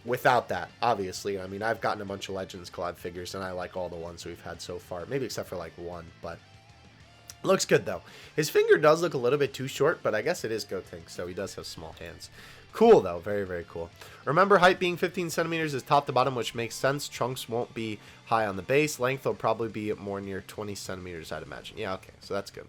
without that, obviously. I mean, I've gotten a bunch of Legends collab figures, and I like all the ones we've had so far, maybe except for like one, but looks good though. His finger does look a little bit too short, but I guess it is Gotenks, so he does have small hands. Cool though, very, very cool. Remember, height being 15 centimeters is top to bottom, which makes sense. Trunks won't be high on the base. Length will probably be more near 20 centimeters, I'd imagine. Yeah, okay, so that's good.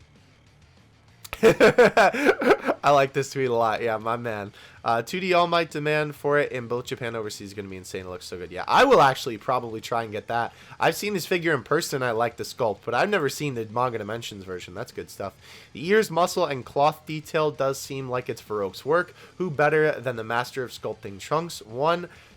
I like this tweet a lot. Yeah, my man. 2D All Might demand for it in both Japan and overseas is going to be insane. It looks so good. Yeah, I will actually probably try and get that. I've seen his figure in person. I like the sculpt, but I've never seen the Manga Dimensions version. That's good stuff. The ears, muscle, and cloth detail does seem like it's Farouk's work. Who better than the master of sculpting Trunks?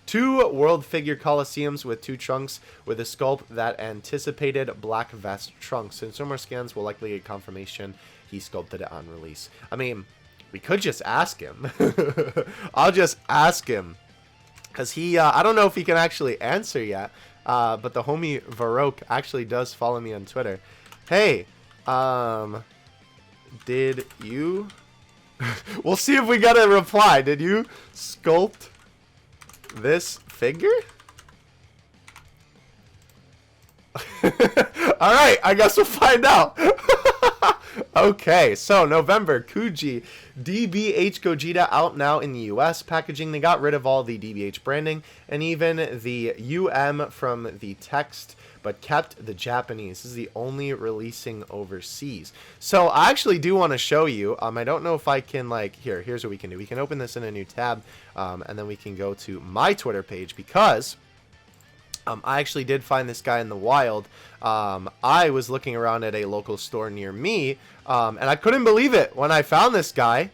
2 World Figure Coliseums with 2 Trunks with a sculpt that anticipated Black Vest Trunks. And more scans will likely get confirmation he sculpted it on release. I mean, we could just ask him. I'll just ask him, because he, I don't know if he can actually answer yet, but the homie Varroke actually does follow me on Twitter. Hey, did you... We'll see if we got a reply. Did you sculpt this figure? Alright, I guess we'll find out. Okay, so November, Kuji, DBH Gogeta out now in the US. Packaging, they got rid of all the DBH branding and even the from the text, but kept the Japanese. This is the only releasing overseas. So I actually do want to show you. I don't know if I can, like, here's what we can do. We can open this in a new tab, and then we can go to my Twitter page because I actually did find this guy in the wild. I was looking around at a local store near me, and I couldn't believe it when I found this guy.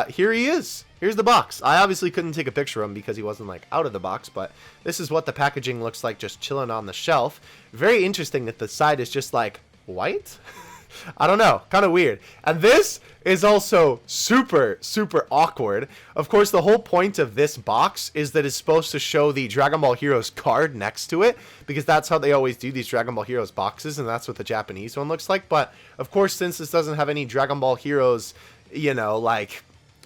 Here he is. Here's the box. I obviously couldn't take a picture of him because he wasn't, like, out of the box, but this is what the packaging looks like just chilling on the shelf. Very interesting that the side is just, like, white? I don't know. Kind of weird. And this is also super, super awkward. Of course, the whole point of this box is that it's supposed to show the Dragon Ball Heroes card next to it, because that's how they always do these Dragon Ball Heroes boxes, and that's what the Japanese one looks like. But, of course, since this doesn't have any Dragon Ball Heroes, you know, like,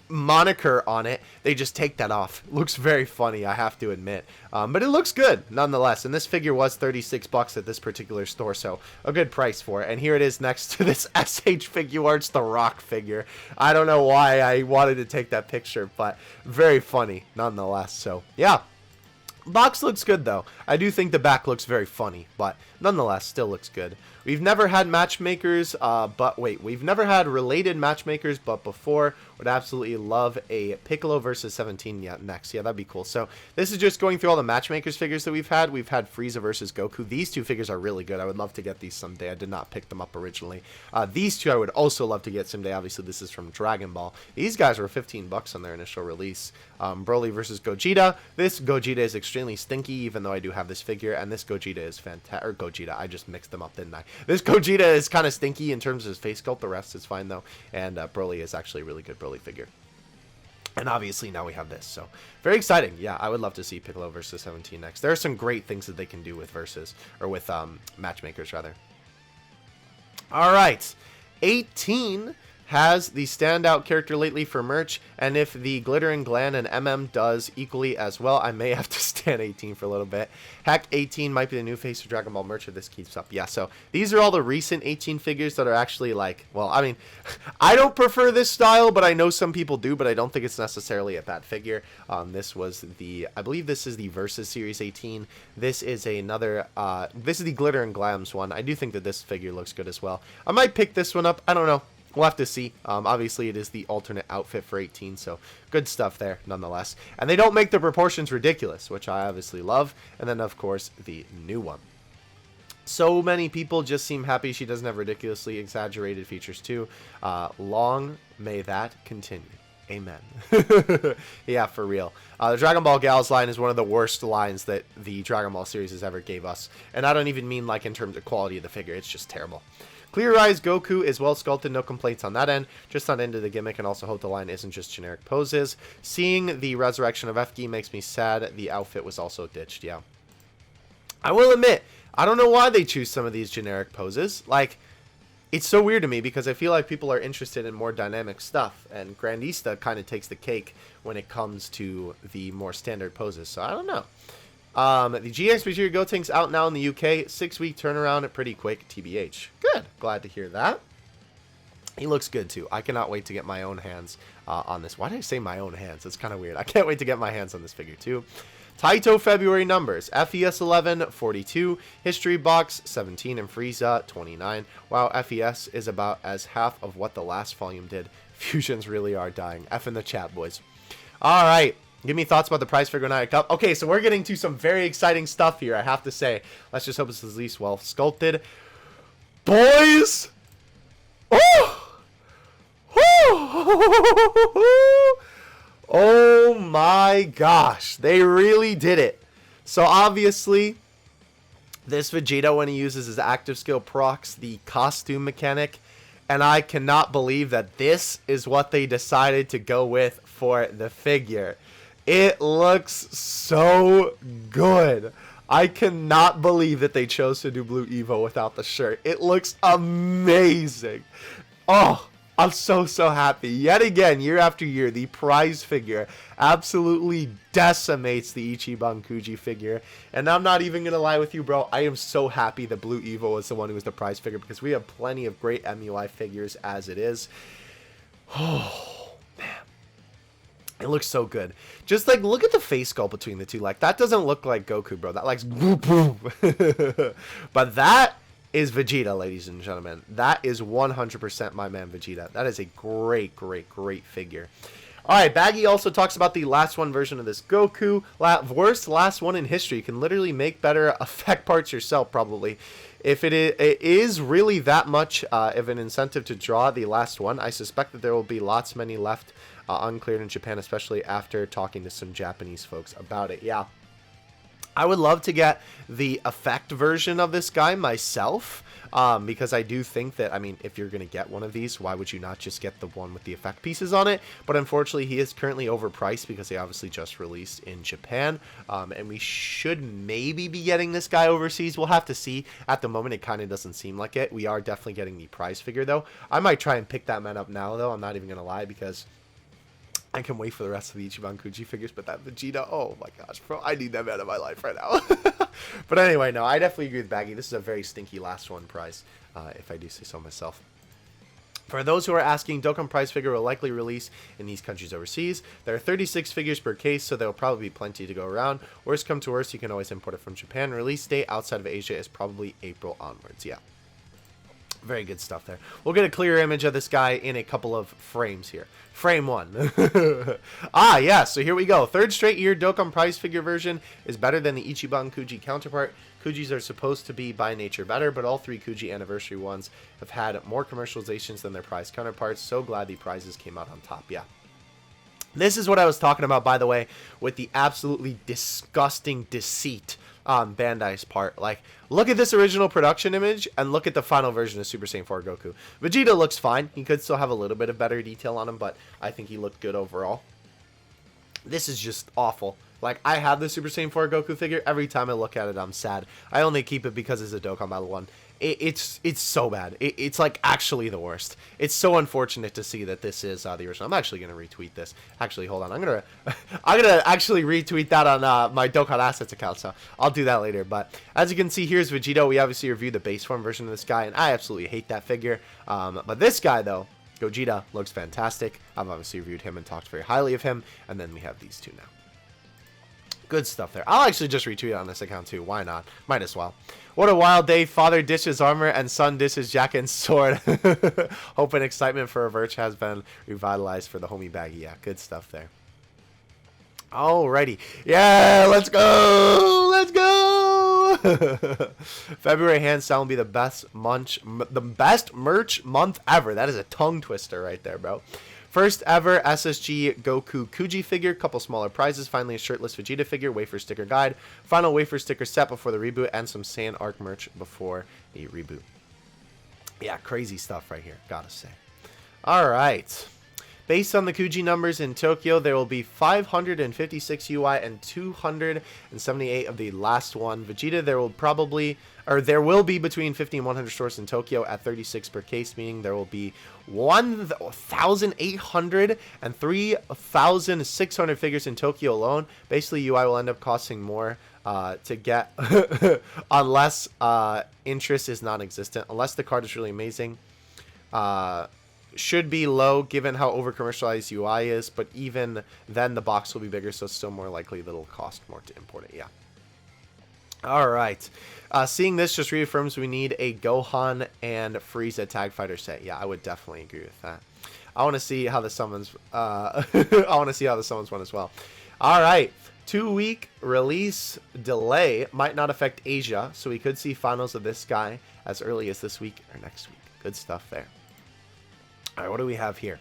moniker on it, they just take that off. Looks very funny, I have to admit, but it looks good nonetheless. And this figure was 36 bucks at this particular store, so a good price for it. And here it is next to this SH Figuarts The Rock figure. I don't know why I wanted to take that picture, but very funny nonetheless. So yeah, box looks good though. I do think the back looks very funny, but nonetheless still looks good. We've never had matchmakers, we've never had related matchmakers, but before would absolutely love a Piccolo versus 17 next. Yeah, that'd be cool. So this is just going through all the matchmakers figures that we've had. We've had Frieza versus Goku. These two figures are really good. I would love to get these someday. I did not pick them up originally. These two I would also love to get someday. Obviously, this is from Dragon Ball. These guys were 15 bucks on their initial release. Broly versus Gogeta. This Gogeta is extremely stinky, even though I do have this figure, and this Gogeta is fantastic. Or Gogeta, I just mixed them up, didn't I? This Gogeta is kind of stinky in terms of his face sculpt. The rest is fine, though. And Broly is actually a really good Broly figure. And obviously now we have this. So very exciting. Yeah, I would love to see Piccolo versus 17 next. There are some great things that they can do with versus, or with matchmakers, rather. All right. 18 has the standout character lately for merch, and if the Glitter and Gland and MM does equally as well, I may have to stand 18 for a little bit. Heck, 18 might be the new face of Dragon Ball merch if this keeps up. Yeah, so these are all the recent 18 figures that are actually like, well, I mean, I don't prefer this style, but I know some people do, but I don't think it's necessarily a bad figure. This was the, I believe this is the Versus Series 18. This is another, this is the Glitter and Glams one. I do think that this figure looks good as well. I might pick this one up. I don't know. We'll have to see. Obviously, it is the alternate outfit for 18, so good stuff there, nonetheless. And they don't make the proportions ridiculous, which I obviously love. And then, of course, the new one. So many people just seem happy she doesn't have ridiculously exaggerated features, too. Long may that continue. Amen. Yeah, for real. The Dragon Ball Gals line is one of the worst lines that the Dragon Ball series has ever gave us. And I don't even mean, like, in terms of quality of the figure. It's just terrible. Clear Eyes Goku is well sculpted, no complaints on that end. Just not into the gimmick, and also hope the line isn't just generic poses. Seeing the resurrection of FG makes me sad. The outfit was also ditched, yeah. I will admit, I don't know why they choose some of these generic poses. Like, it's so weird to me because I feel like people are interested in more dynamic stuff, and Grandista kind of takes the cake when it comes to the more standard poses, so I don't know. The GX Vegeta Gotenks out now in the UK. 6-week turnaround, pretty quick, TBH. Good. Glad to hear that. He looks good, too. I cannot wait to get my own hands on this. Why did I say my own hands? That's kind of weird. I can't wait to get my hands on this figure, too. Taito February numbers. FES 11, 42. History box, 17. And Frieza, 29. Wow, FES is about as half of what the last volume did. Fusions really are dying. F in the chat, boys. All right. Give me thoughts about the prize figure Night Cup. Okay, so we're getting to some very exciting stuff here, I have to say. Let's just hope it's at least well sculpted. Boys! Oh! Oh! Oh my gosh. They really did it. So obviously, this Vegeta, when he uses his active skill, procs the costume mechanic. And I cannot believe that this is what they decided to go with for the figure. It looks so good. I cannot believe that they chose to do Blue Evo without the shirt. It looks amazing. Oh, I'm so happy. Yet again, year after year, the prize figure absolutely decimates the Ichiban Kuji figure. And I'm not even going to lie with you, bro. I am so happy that Blue Evo was the one who was the prize figure, because we have plenty of great MUI figures as it is. Oh, man. It looks so good. Just like, look at the face sculpt between the two. Like, that doesn't look like Goku, bro. That likes but that is Vegeta, ladies and gentlemen. That is 100% my man Vegeta. That is a great figure. Alright, Baggy also talks about the last one version of this Goku. Worst last one in history. You can literally make better effect parts yourself, probably. If it is really that much of an incentive to draw the last one, I suspect that there will be many left uncleared in Japan, especially after talking to some Japanese folks about it. Yeah. I would love to get the effect version of this guy myself, because I do think that, I mean, if you're going to get one of these, why would you not just get the one with the effect pieces on it? But unfortunately, he is currently overpriced because they obviously just released in Japan, and we should maybe be getting this guy overseas. We'll have to see. At the moment, it kind of doesn't seem like it. We are definitely getting the prize figure, though. I might try and pick that man up now, though. I'm not even going to lie, because I can wait for the rest of the Ichiban Kuji figures, but that Vegeta, oh my gosh, bro, I need that man in my life right now. But anyway, no, I definitely agree with Baggy. This is a very stinky last one prize, if I do say so myself. For those who are asking, Dokkan prize figure will likely release in these countries overseas. There are 36 figures per case, so there will probably be plenty to go around. Worst come to worst, you can always import it from Japan. Release date outside of Asia is probably April onwards, yeah. Very good stuff there. We'll get a clear image of this guy in a couple of frames here. Frame 1. Yeah, so here we go. Third straight year, Dokkan prize figure version is better than the Ichiban Kuji counterpart. Kujis are supposed to be by nature better, but all 3 Kuji anniversary ones have had more commercializations than their prize counterparts. So glad the prizes came out on top. Yeah. This is what I was talking about, by the way, with the absolutely disgusting deceit on Bandai's part. Like, look at this original production image and look at the final version of Super Saiyan 4 Goku. Vegeta looks fine. He could still have a little bit of better detail on him, but I think he looked good overall. This is just awful. Like, I have the Super Saiyan 4 Goku figure. Every time I look at it, I'm sad. I only keep it because it's a Dokkan Battle 1. It's so bad. It's like actually the worst. It's so unfortunate to see that this is the original. I'm actually gonna retweet this. Actually, hold on. I'm gonna actually retweet that on my Dokkan Assets account. So I'll do that later. But as you can see, here's Vegeta. We obviously reviewed the base form version of this guy, and I absolutely hate that figure. But this guy though, Gogeta, looks fantastic. I've obviously reviewed him and talked very highly of him. And then we have these two now. Good stuff there. I'll actually just retweet on this account too. Why not? Might as well. What a wild day. Father dishes armor and son dishes jacket and sword. Hope and excitement for a Verge has been revitalized for the homie Baggy. Yeah, good stuff there. Alrighty. Yeah, let's go. Let's go. February hands down will be the best merch month ever. That is a tongue twister right there, bro. First ever SSG Goku Kuji figure, couple smaller prizes, finally a shirtless Vegeta figure, Wafer sticker guide, final Wafer sticker set before the reboot, and some Saiyan Arc merch before a reboot. Yeah, crazy stuff right here, gotta say. Alright. Based on the Kuji numbers in Tokyo, there will be 556 UI and 278 of the last one. Vegeta, there will be between 50 and 100 stores in Tokyo at 36 per case, meaning there will be 1,800 and 3,600 figures in Tokyo alone. Basically, UI will end up costing more to get unless interest is non-existent, unless the card is really amazing. Should be low given how over commercialized UI is, but even then the box will be bigger, so it's still more likely that it'll cost more to import it. Yeah. Alright. Seeing this just reaffirms we need a Gohan and Frieza Tag Fighter set. Yeah, I would definitely agree with that. I want to see how the summons I want to see how the summons went as well. Alright. 2-week release delay might not affect Asia, so we could see finals of this guy as early as this week or next week. Good stuff there. Alright, what do we have here?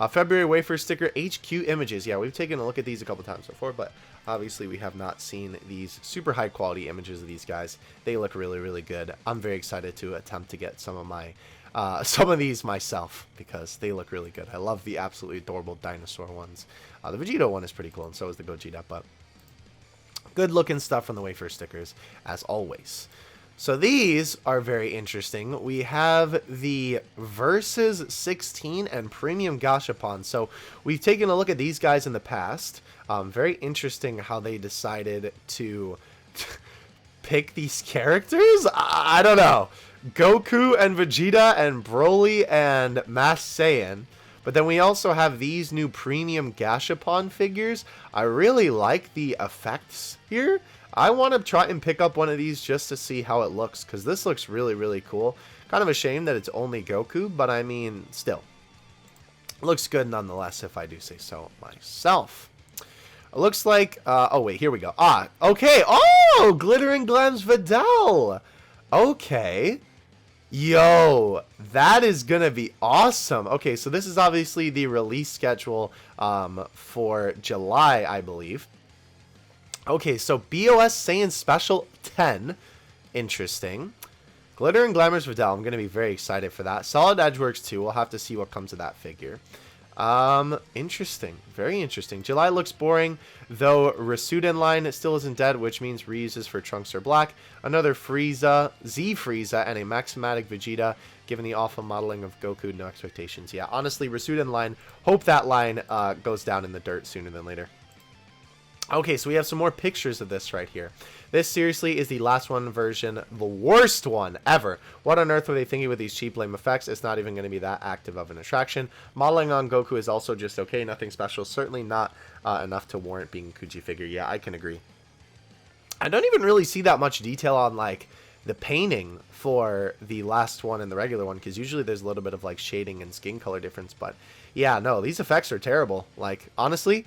February Wafer sticker HQ images. Yeah, we've taken a look at these a couple times before, but obviously we have not seen these super high quality images of these guys. They look really, really good. I'm very excited to attempt to get some of these myself because they look really good. I love the absolutely adorable dinosaur ones. The Vegeta one is pretty cool, and so is the Gogeta, but good looking stuff from the Wafer stickers as always. So these are very interesting. We have the Versus 16 and Premium Gashapon. So we've taken a look at these guys in the past. Very interesting how they decided to pick these characters. I don't know. Goku and Vegeta and Broly and Masked Saiyan. But then we also have these new Premium Gashapon figures. I really like the effects here. I want to try and pick up one of these just to see how it looks, because this looks really, really cool. Kind of a shame that it's only Goku, but I mean, still. Looks good nonetheless, if I do say so myself. It looks like, oh wait, here we go. Okay. Oh, Glittering Glams Videl. Okay. Yo, that is going to be awesome. Okay, so this is obviously the release schedule for July, I believe. Okay, so BOS Saiyan Special 10. Interesting. Glitter and Glamours Videl. I'm going to be very excited for that. Solid Edgeworks 2. We'll have to see what comes of that figure. Interesting. Very interesting. July looks boring, though Rasuden line still isn't dead, which means reuses for Trunks are black. Another Frieza, Z Frieza, and a Maximalic Vegeta. Given the awful modeling of Goku, no expectations. Yeah, honestly, Rasuden line. Hope that line goes down in the dirt sooner than later. Okay, so we have some more pictures of this right here. This seriously is the last one version, the worst one ever. What on earth were they thinking with these cheap lame effects? It's not even going to be that active of an attraction. Modeling on Goku is also just okay, nothing special. Certainly not enough to warrant being a Kuji figure. Yeah, I can agree. I don't even really see that much detail on like the painting for the last one and the regular one, because usually there's a little bit of like shading and skin color difference. But yeah, no, these effects are terrible. Like, honestly,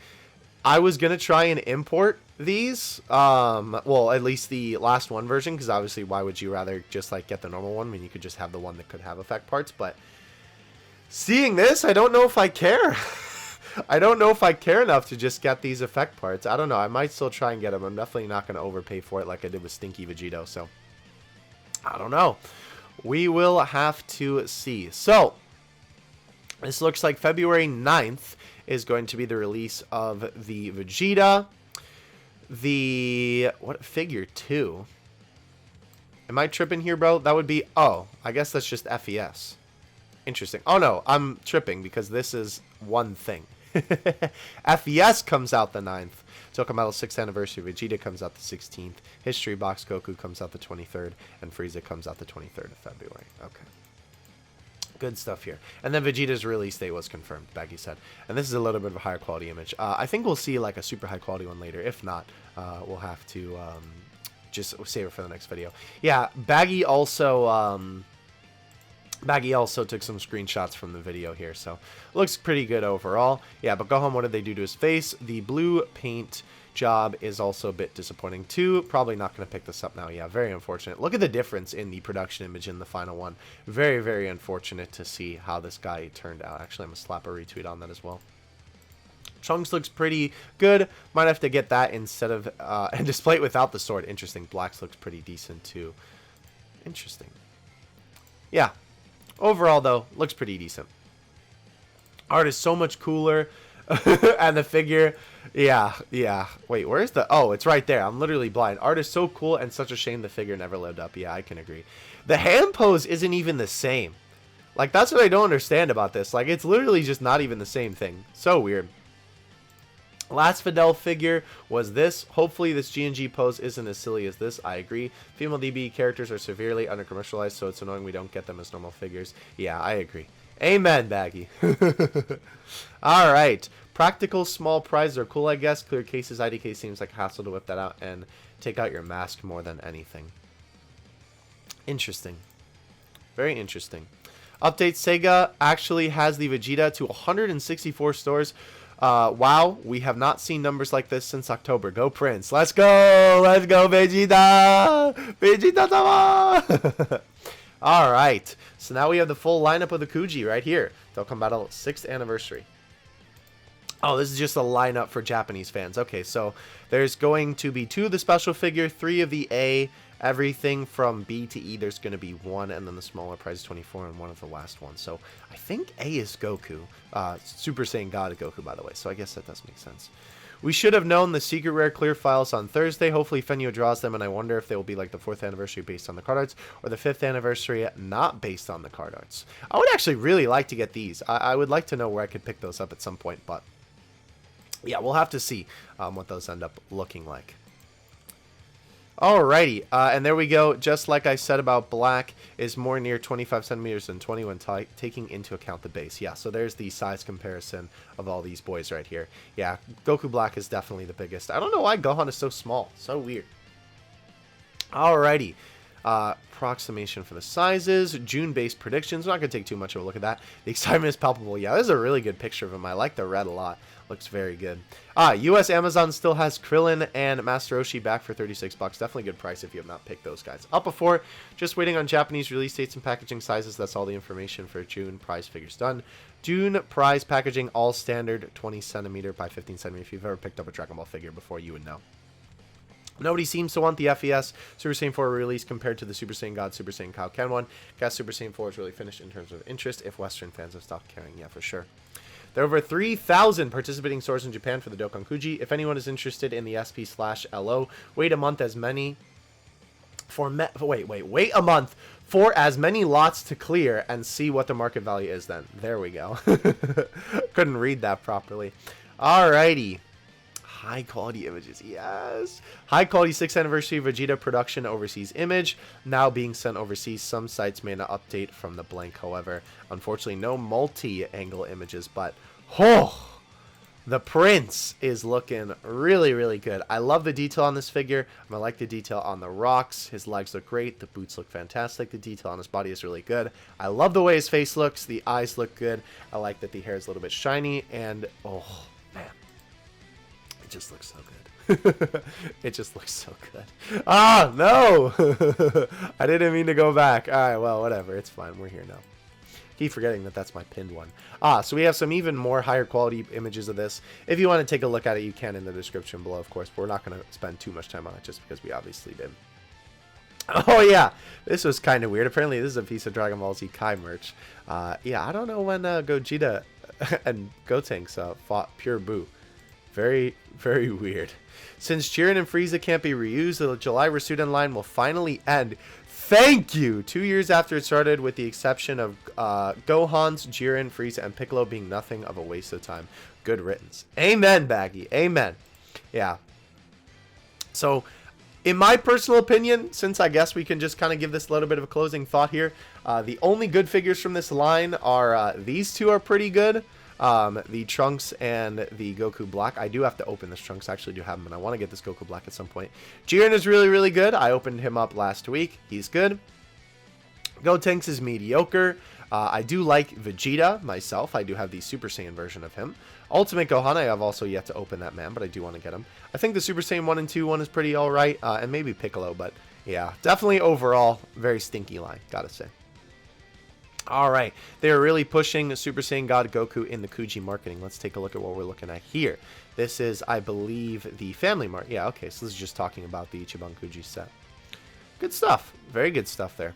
I was going to try and import these, well, at least the last one version, because obviously why would you rather just like get the normal one when you could just have the one that could have effect parts? But seeing this, I don't know if I care. I don't know if I care enough to just get these effect parts. I don't know. I might still try and get them. I'm definitely not going to overpay for it like I did with Stinky Vegito. So I don't know. We will have to see. So this looks like February 9th is going to be the release of the Vegeta. The, what, figure 2? Am I tripping here, bro? That would be, oh, I guess that's just FES. Interesting. Oh, no, I'm tripping because this is one thing. FES comes out the 9th. Dokkan Battle 6th Anniversary. Vegeta comes out the 16th. History Box Goku comes out the 23rd. And Frieza comes out the 23rd of February. Okay. Good stuff here. And then Vegeta's release date was confirmed, Baggy said. And this is a little bit of a higher quality image. I think we'll see like a super high quality one later. If not, we'll have to just save it for the next video. Yeah, Baggy also took some screenshots from the video here, so looks pretty good overall. Yeah, but Gohan, what did they do to his face? The blue paint job is also a bit disappointing too. Probably not going to pick this up now. Yeah, very unfortunate. Look at the difference in the production image in the final one. Very, very unfortunate to see how this guy turned out. Actually, I'm going to slap a retweet on that as well. Trunks looks pretty good. Might have to get that instead of and display it without the sword. Interesting. Blacks looks pretty decent too. Interesting. Yeah. Overall though, looks pretty decent. Art is so much cooler. And the figure, yeah. Wait, where's the, oh, it's right there. I'm literally blind. Art is so cool, and such a shame the figure never lived up. Yeah, I can agree. The hand pose isn't even the same. Like, that's what I don't understand about this. Like, it's literally just not even the same thing. So weird. Last Videl figure was this. Hopefully this G&G pose isn't as silly as this. I agree. Female DB characters are severely under-commercialized, so it's annoying we don't get them as normal figures. Yeah, I agree. Amen, Baggy. Alright. Practical small prizes are cool, I guess. Clear cases, IDK seems like a hassle to whip that out and take out your mask more than anything. Interesting. Very interesting. Update, Sega actually has the Vegeta to 164 stores. Wow, we have not seen numbers like this since October. Go Prince. Let's go! Let's go, Vegeta! Vegeta-sama! Alright, so now we have the full lineup of the Kuji right here. Dokkan Battle 6th Anniversary. Oh, this is just a lineup for Japanese fans. Okay, so there's going to be 2 of the special figure, 3 of the A, everything from B to E. There's going to be 1, and then the smaller prize is 24, and 1 of the last ones. So I think A is Goku. Super Saiyan God Goku, by the way, so I guess that does make sense. We should have known the secret rare clear files on Thursday. Hopefully Fenyo draws them, and I wonder if they will be like the 4th anniversary based on the card arts, or the 5th anniversary not based on the card arts. I would actually really like to get these. I would like to know where I could pick those up at some point, but yeah, we'll have to see what those end up looking like. Alrighty, and there we go. Just like I said about Black, is more near 25 centimeters than 20 when taking into account the base. Yeah, so there's the size comparison of all these boys right here. Yeah, Goku Black is definitely the biggest. I don't know why Gohan is so small. So weird. Alrighty. Approximation for the sizes. June-based predictions. We're not going to take too much of a look at that. The excitement is palpable. Yeah, this is a really good picture of him. I like the red a lot. Looks very good. US Amazon still has Krillin and Master Roshi back for $36. Definitely a good price if you have not picked those guys up before. Just waiting on Japanese release dates and packaging sizes. That's all the information for June. Prize figures done. June prize packaging, all standard, 20 centimeter by 15 centimeter. If you've ever picked up a Dragon Ball figure before, you would know. Nobody seems to want the FES Super Saiyan 4 release compared to the Super Saiyan God, Super Saiyan Kaioken one. Guess Super Saiyan 4 is really finished in terms of interest if Western fans have stopped caring. Yeah, for sure. There are over 3,000 participating stores in Japan for the Dokkan Kuji. If anyone is interested in the SP/LO, wait a month as many for wait a month for as many lots to clear and see what the market value is then. There we go. Couldn't read that properly. Alrighty. High quality images, yes. High quality 6th anniversary Vegeta production overseas image now being sent overseas. Some sites may not update from the blank, however. Unfortunately, no multi-angle images, but the Prince is looking really, really good. I love the detail on this figure. I like the detail on the rocks. His legs look great. The boots look fantastic. The detail on his body is really good. I love the way his face looks. The eyes look good. I like that the hair is a little bit shiny, and oh man, it just looks so good. It just looks so good. Ah, no! I didn't mean to go back. All right, well, whatever. It's fine. We're here now. Keep forgetting that that's my pinned one. So we have some even more higher quality images of this. If you want to take a look at it, you can in the description below, of course. But we're not going to spend too much time on it just because we obviously did. Oh, yeah. This was kind of weird. Apparently, this is a piece of Dragon Ball Z Kai merch. Yeah, I don't know when Gogeta and Gotenks fought Pure Boo. Very, very weird. Since Jiren and Frieza can't be reused, the July Rasuden line will finally end. Thank you! 2 years after it started, with the exception of Gohan's, Jiren, Frieza, and Piccolo being nothing of a waste of time. Good riddance. Amen, Baggy. Amen. Yeah. So, in my personal opinion, since I guess we can just kind of give this a little bit of a closing thought here, the only good figures from this line are, these two are pretty good. The Trunks and the Goku Black. I do have to open this Trunks. I actually do have him, and I want to get this Goku Black at some point. Jiren is really, really good. I opened him up last week. He's good. Gotenks is mediocre. I do like Vegeta myself. I do have the Super Saiyan version of him. Ultimate Gohan, I have also yet to open that man, but I do want to get him. I think the Super Saiyan 1 and 2 one is pretty alright, and maybe Piccolo, but yeah, definitely overall, very stinky line, gotta say. Alright, they are really pushing Super Saiyan God Goku in the Kuji marketing. Let's take a look at what we're looking at here. This is, I believe, the Family Mart. Yeah, okay, so this is just talking about the Ichiban Kuji set. Good stuff. Very good stuff there.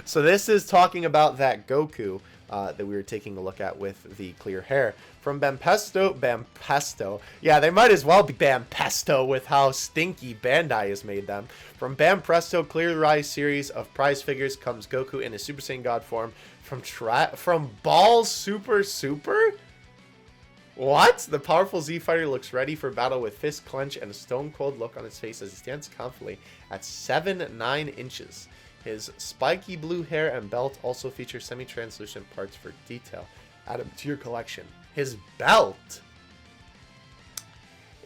So this is talking about that Goku that we were taking a look at with the clear hair. From Bampesto. Yeah, they might as well be Bampesto with how stinky Bandai has made them. From Bampresto Clear Rise series of prize figures comes Goku in his Super Saiyan God form. From Ball Super? What? The powerful Z fighter looks ready for battle with fist clench and a stone cold look on his face as he stands confidently at 7'9" inches. His spiky blue hair and belt also feature semi-translucent parts for detail. Add him to your collection. His belt.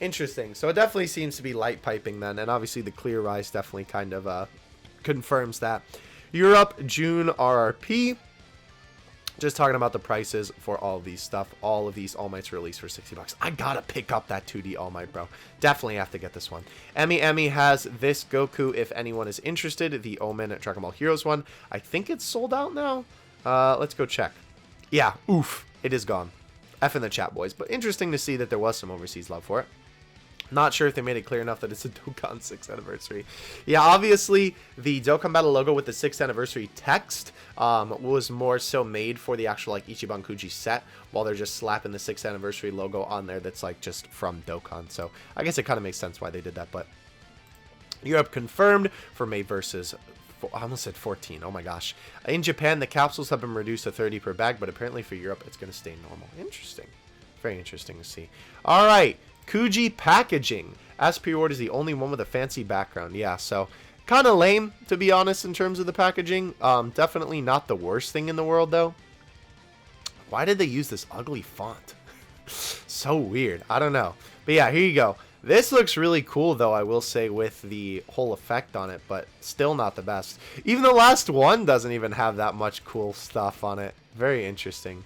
Interesting. So it definitely seems to be light piping then, and obviously the clear rise definitely kind of confirms that. Europe, June RRP. Just talking about the prices for all of these stuff. All of these All Mights released for $60. I gotta pick up that 2D All Might, bro. Definitely have to get this one. Emmy has this Goku if anyone is interested. The Omen Dragon Ball Heroes one. I think it's sold out now. Let's go check. Yeah, oof. It is gone. F in the chat, boys. But interesting to see that there was some overseas love for it. Not sure if they made it clear enough that it's a Dokkan 6th anniversary. Yeah, obviously, the Dokkan Battle logo with the 6th anniversary text was more so made for the actual, like, Ichiban Kuji set, while they're just slapping the 6th anniversary logo on there that's, like, just from Dokkan. So, I guess it kind of makes sense why they did that, but Europe confirmed for May versus... I almost said 14. Oh, my gosh. In Japan, the capsules have been reduced to 30 per bag, but apparently for Europe, it's going to stay normal. Interesting. Very interesting to see. All right. Kuji packaging. As pre-ordered is the only one with a fancy background. Yeah, so kind of lame, to be honest, in terms of the packaging. Definitely not the worst thing in the world, though. Why did they use this ugly font? So weird. I don't know. But yeah, here you go. This looks really cool, though, I will say, with the whole effect on it, but still not the best. Even the last one doesn't even have that much cool stuff on it. Very interesting.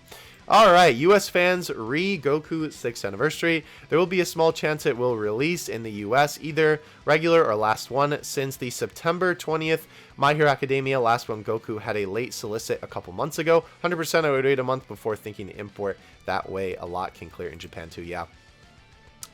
Alright, US fans, Goku 6th anniversary. There will be a small chance it will release in the US, either regular or last one, since the September 20th My Hero Academia last one Goku had a late solicit a couple months ago. 100% I would wait a month before thinking to import. That way a lot can clear in Japan too, yeah.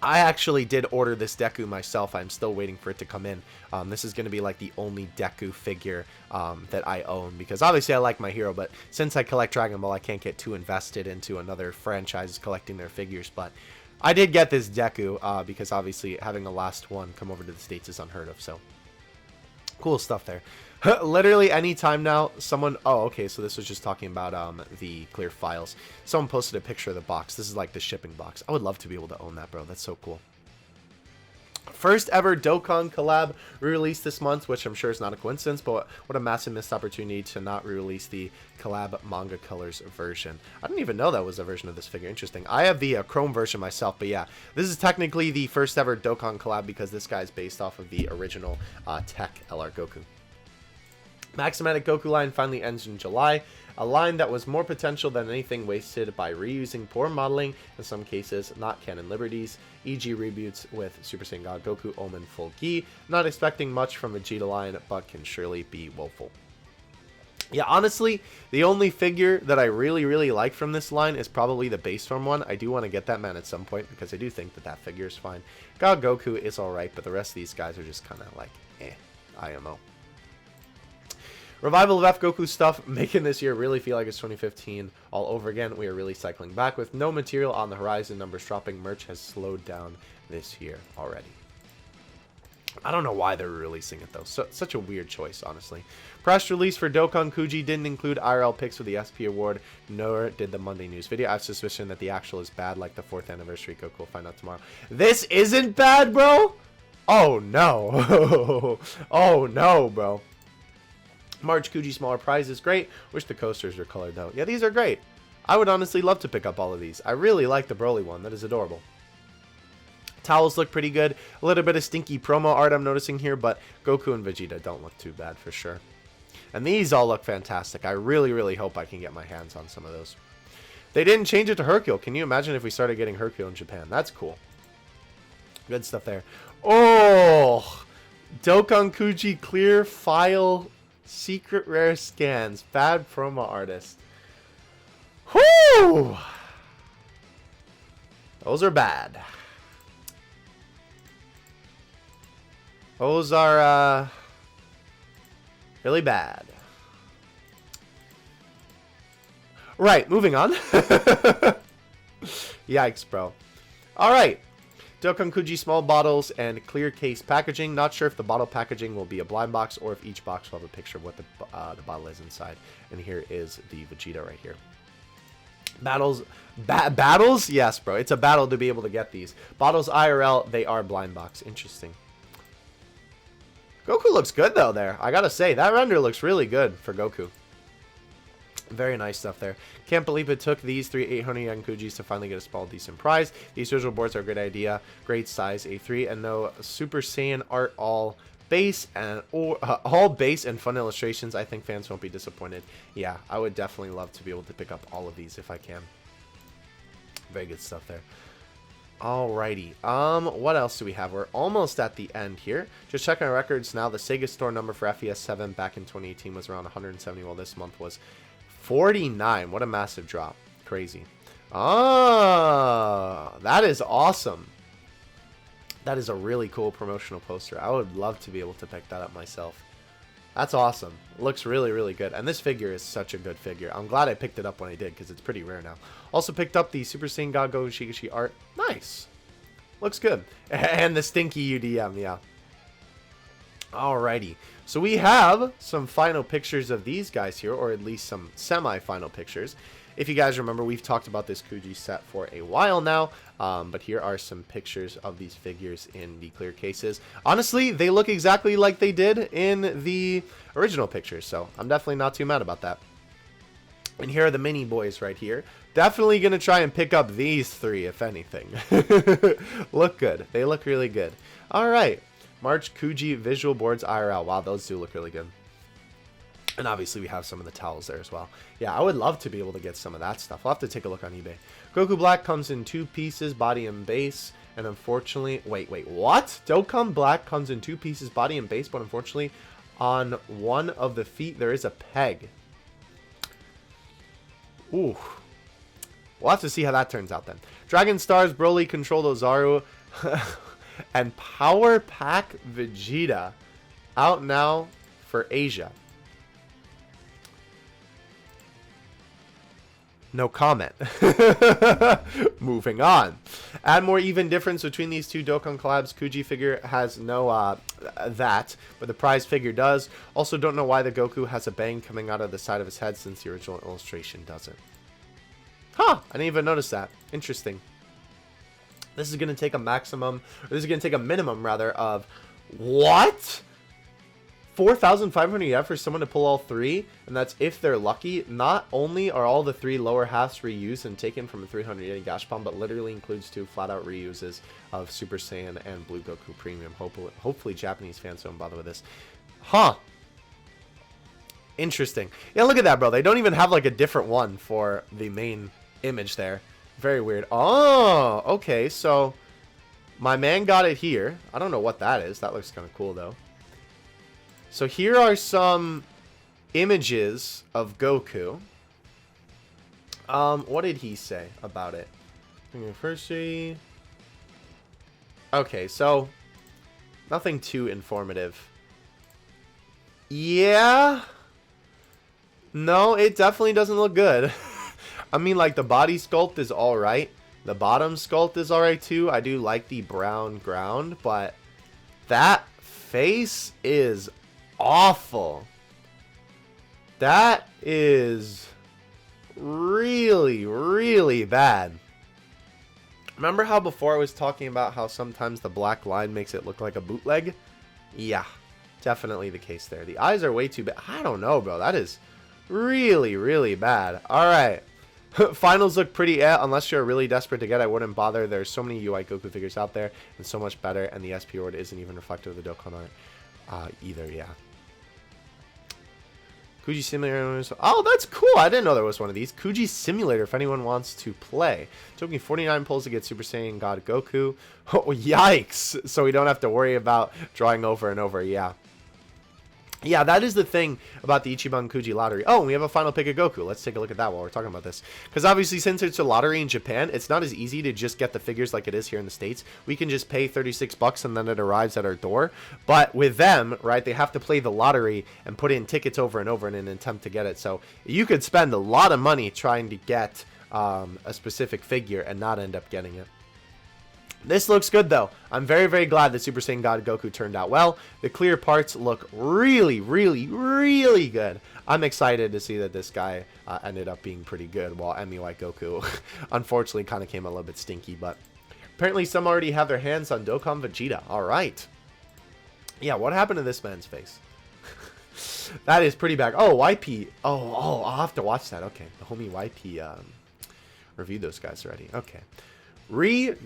I actually did order this Deku myself. I'm still waiting for it to come in. This is going to be like the only Deku figure that I own, because obviously I like my hero, but since I collect Dragon Ball, I can't get too invested into another franchise collecting their figures. But I did get this Deku because obviously having a last one come over to the States is unheard of. So cool stuff there. Literally anytime now, someone... Oh, okay, so this was just talking about the clear files. Someone posted a picture of the box. This is like the shipping box. I would love to be able to own that, bro. That's so cool. First ever Dokkan collab re-released this month, which I'm sure is not a coincidence, but what a massive missed opportunity to not re-release the collab manga colors version. I didn't even know that was a version of this figure. Interesting. I have the Chrome version myself, but yeah, this is technically the first ever Dokkan collab because this guy's based off of the original Tech LR Goku. Maximanic Goku line finally ends in July, a line that was more potential than anything wasted by reusing poor modeling, in some cases not canon liberties, e.g. reboots with Super Saiyan God Goku Omen Full Gi. Not expecting much from Vegeta line, but can surely be woeful. Yeah, honestly, the only figure that I really like from this line is probably the base form one. I do want to get that man at some point because I do think that that figure is fine. God Goku is alright, but the rest of these guys are just kind of like, IMO. Revival of F Goku stuff, making this year really feel like it's 2015 all over again. We are really cycling back with no material on the horizon. Numbers dropping. Merch has slowed down this year already. I don't know why they're releasing it though. Such a weird choice, honestly. Press release for Dokkan Kuji didn't include IRL pics for the SP award, nor did the Monday news video. I have suspicion that the actual is bad, like the 4th anniversary. Goku will find out tomorrow. This isn't bad, bro? Oh no. Oh no, bro. March Kuji smaller prize is great. Wish the coasters were colored though. Yeah, these are great. I would honestly love to pick up all of these. I really like the Broly one. That is adorable. Towels look pretty good. A little bit of stinky promo art I'm noticing here, but Goku and Vegeta don't look too bad for sure. And these all look fantastic. I really hope I can get my hands on some of those. They didn't change it to Hercule. Can you imagine if we started getting Hercule in Japan? That's cool. Good stuff there. Oh! Dokkan Kuji clear file... Secret rare scans. Bad promo artist. Whoo! Those are bad. Those are really bad. Right, moving on. Yikes, bro. Alright. Dokkan Kuji small bottles and clear case packaging. Not sure if the bottle packaging will be a blind box or if each box will have a picture of what the bottle is inside. And here is the Vegeta right here. Battles? Battles? Yes, bro. It's a battle to be able to get these. Bottles IRL, they are blind box. Interesting. Goku looks good, though, there. I gotta say, that render looks really good for Goku. Very nice stuff there. Can't believe it took these 3 800 yen Kujis to finally get a small decent prize. These visual boards are a good idea. Great size A3 and no Super Saiyan art, all base and all base and fun illustrations. I think fans won't be disappointed. Yeah, I would definitely love to be able to pick up all of these if I can. Very good stuff there. Alrighty. What else do we have? We're almost at the end here. Just checking our records now. The Sega store number for FES 7 back in 2018 was around 170, while this month was 49. What a massive drop. Crazy. Ah, that is awesome. That is a really cool promotional poster. I would love to be able to pick that up myself. That's awesome. It looks really, really good. And this figure is such a good figure. I'm glad I picked it up when I did because it's pretty rare now. Also picked up the Super Saiyan God Goku Shigashi art. Nice. Looks good. And the stinky UDM, yeah. Alrighty. So we have some final pictures of these guys here, or at least some semi-final pictures. If you guys remember, we've talked about this Kuji set for a while now, but here are some pictures of these figures in the clear cases. Honestly, they look exactly like they did in the original pictures, so I'm definitely not too mad about that. And here are the mini boys right here. Definitely going to try and pick up these three, if anything. Look good. They look really good. All right. March Kuji visual boards IRL. Wow, those do look really good. And obviously we have some of the towels there as well. Yeah, I would love to be able to get some of that stuff. I'll have to take a look on eBay. Goku Black comes in 2 pieces, body and base. And unfortunately, wait, what? Dokkan Black comes in 2 pieces, body and base, but unfortunately on one of the feet there is a peg. Ooh. We'll have to see how that turns out then. Dragon Stars, Broly, Control Ozaru, and Power Pack Vegeta out now for Asia. No comment. Moving on. Add more even difference between these two Dokkan collabs. Kuji figure has no that, but the prize figure does. Also don't know why the Goku has a bang coming out of the side of his head since the original illustration doesn't. Huh, I didn't even notice that. Interesting. This is going to take a maximum, or this is going to take a minimum rather of what? 4,500 EF for someone to pull all 3, and that's if they're lucky. Not only are all the 3 lower halves reused and taken from a 300 yen Gashpon, but literally includes 2 flat-out reuses of Super Saiyan and Blue Goku Premium. Hopefully Japanese fans don't bother with this. Huh. Interesting. Yeah, look at that, bro. They don't even have like a different one for the main image there. Very weird. Oh, okay. So my man got it here. I don't know what that is. That looks kind of cool, though. So here are some images of Goku. What did he say about it? Anniversary. Okay, so nothing too informative. Yeah. No, it definitely doesn't look good. I mean, like, the body sculpt is alright. The bottom sculpt is alright, too. I do like the brown ground, but that face is awful. That is really, really bad. Remember how before I was talking about how sometimes the black line makes it look like a bootleg? Yeah, definitely the case there. The eyes are way too bad. I don't know, bro. That is really, really bad. All right. Finals look pretty unless you're really desperate to get it, I wouldn't bother. There's so many UI Goku figures out there and so much better, and the SP order isn't even reflective of the Dokkan art either, yeah. Kuji Simulator. Oh, that's cool. I didn't know there was one of these. Kuji Simulator, if anyone wants to play. It took me 49 pulls to get Super Saiyan God Goku. Oh, yikes. So we don't have to worry about drawing over and over. Yeah. Yeah, that is the thing about the Ichiban Kuji lottery. Oh, and we have a final pick of Goku. Let's take a look at that while we're talking about this. Because obviously, since it's a lottery in Japan, it's not as easy to just get the figures like it is here in the States. We can just pay 36 bucks and then it arrives at our door. But with them, right, they have to play the lottery and put in tickets over and over in an attempt to get it. So you could spend a lot of money trying to get a specific figure and not end up getting it. This looks good, though. I'm very, very glad that Super Saiyan God Goku turned out well. The clear parts look really, really, really good. I'm excited to see that this guy ended up being pretty good, while MUI Goku unfortunately kind of came a little bit stinky. But apparently some already have their hands on Dokkan Vegeta. All right. Yeah, what happened to this man's face? That is pretty bad. Oh, YP. Oh, I'll have to watch that. Okay, the homie YP reviewed those guys already. Okay.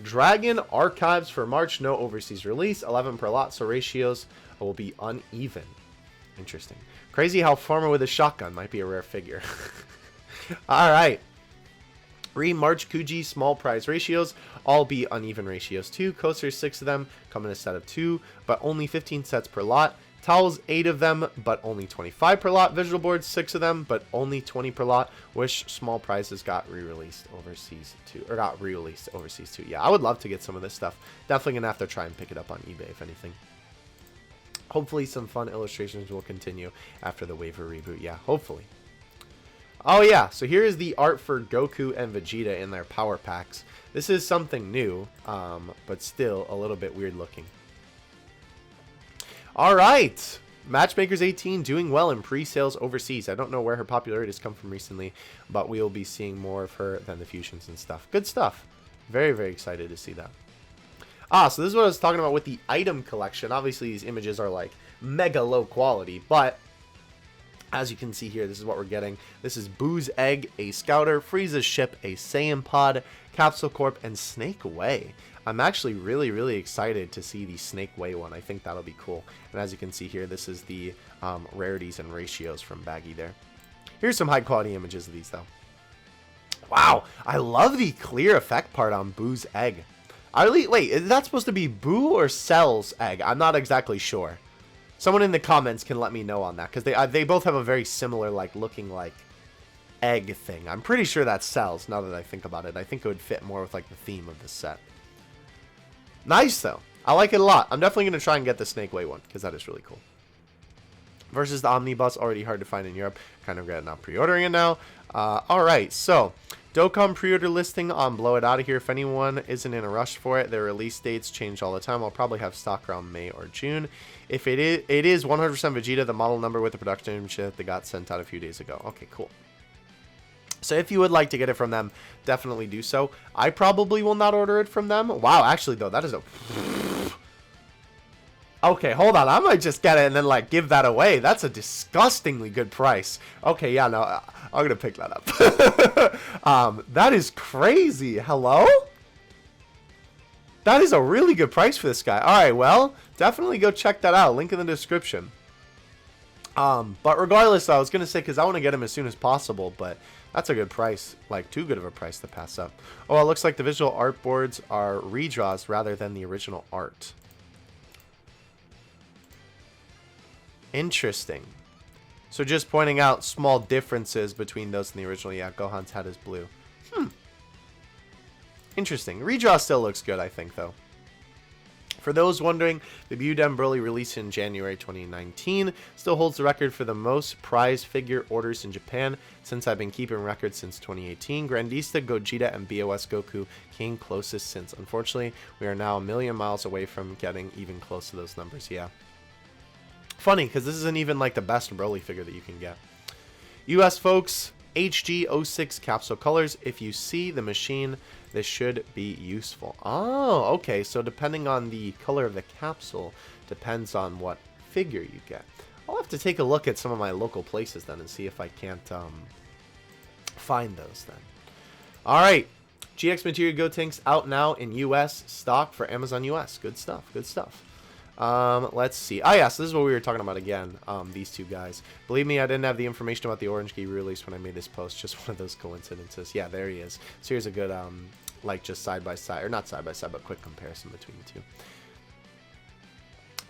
Dragon Archives for March, no overseas release, 11 per lot, so ratios will be uneven. Interesting. Crazy how Farmer with a shotgun might be a rare figure. Alright. March Kuji, small prize ratios, all be uneven ratios too. Coasters, 6 of them, come in a set of 2, but only 15 sets per lot. Towels, 8 of them, but only 25 per lot. Visual boards, 6 of them, but only 20 per lot. Wish small prizes got re-released overseas too, or got re-released overseas too. Yeah, I would love to get some of this stuff. Definitely gonna have to try and pick it up on eBay if anything. Hopefully some fun illustrations will continue after the Wafer reboot. Yeah, hopefully. Oh yeah, so here is the art for Goku and Vegeta in their power packs. This is something new, but still a little bit weird looking. Alright, Matchmakers 18 doing well in pre-sales overseas. I don't know where her popularity has come from recently, but we will be seeing more of her than the fusions and stuff. Good stuff. Very, very excited to see that. So this is what I was talking about with the item collection. Obviously, these images are like mega low quality, but as you can see here, this is what we're getting. This is Boo's Egg, a Scouter, Frieza's Ship, a Saiyan Pod, Capsule Corp, and Snake Way. I'm actually really, really excited to see the Snake Way one. I think that'll be cool. And as you can see here, this is the rarities and ratios from Baggy there. Here's some high quality images of these, though. Wow, I love the clear effect part on Boo's Egg. Wait, is that supposed to be Boo or Cell's egg? I'm not exactly sure. Someone in the comments can let me know on that, because they both have a very similar, like, looking like egg thing. I'm pretty sure that's Cell's, now that I think about it. I think it would fit more with, like, the theme of the set. Nice, though. I like it a lot. I'm definitely going to try and get the Snake Way one, because that is really cool. Versus the Omnibus, already hard to find in Europe. Kind of regret not pre-ordering it now. Alright, so Dokkan pre-order listing on Blow It Out of here. If anyone isn't in a rush for it, their release dates change all the time. I'll probably have stock around May or June. If it is 100% Vegeta, the model number with the production ship that got sent out a few days ago. Okay, cool. So if you would like to get it from them, definitely do so. I probably will not order it from them. Wow, actually though, that is a... Okay, hold on. I might just get it and then, like, give that away. That's a disgustingly good price. Okay, yeah, no, I'm going to pick that up. That is crazy. Hello? That is a really good price for this guy. All right, well, definitely go check that out. Link in the description. But regardless, I was going to say, because I want to get him as soon as possible, but that's a good price. Like, too good of a price to pass up. Oh, it looks like the visual art boards are redraws rather than the original art. Interesting. So just pointing out small differences between those and the original. Yeah, Gohan's hat is blue. Interesting. Redraw still looks good, I think, though. For those wondering, the Budem Broly released in January 2019 still holds the record for the most prize figure orders in Japan since I've been keeping records since 2018. Grandista, Gogeta, and BOS Goku came closest since. Unfortunately, we are now a million miles away from getting even close to those numbers. Yeah. Funny, because this isn't even like the best Broly figure that you can get. US folks, HG06 capsule colors. If you see the machine, this should be useful. Oh, okay. So depending on the color of the capsule, depends on what figure you get. I'll have to take a look at some of my local places then and see if I can't find those then. All right. GX Material Gotenks out now in US stock for Amazon US. Good stuff. Good stuff. Let's see. Oh, yeah, so this is what we were talking about again, these two guys. Believe me, I didn't have the information about the Orange Key release when I made this post. Just one of those coincidences. Yeah, there he is. So here's a good, like, just side-by-side, or not side-by-side, but quick comparison between the two.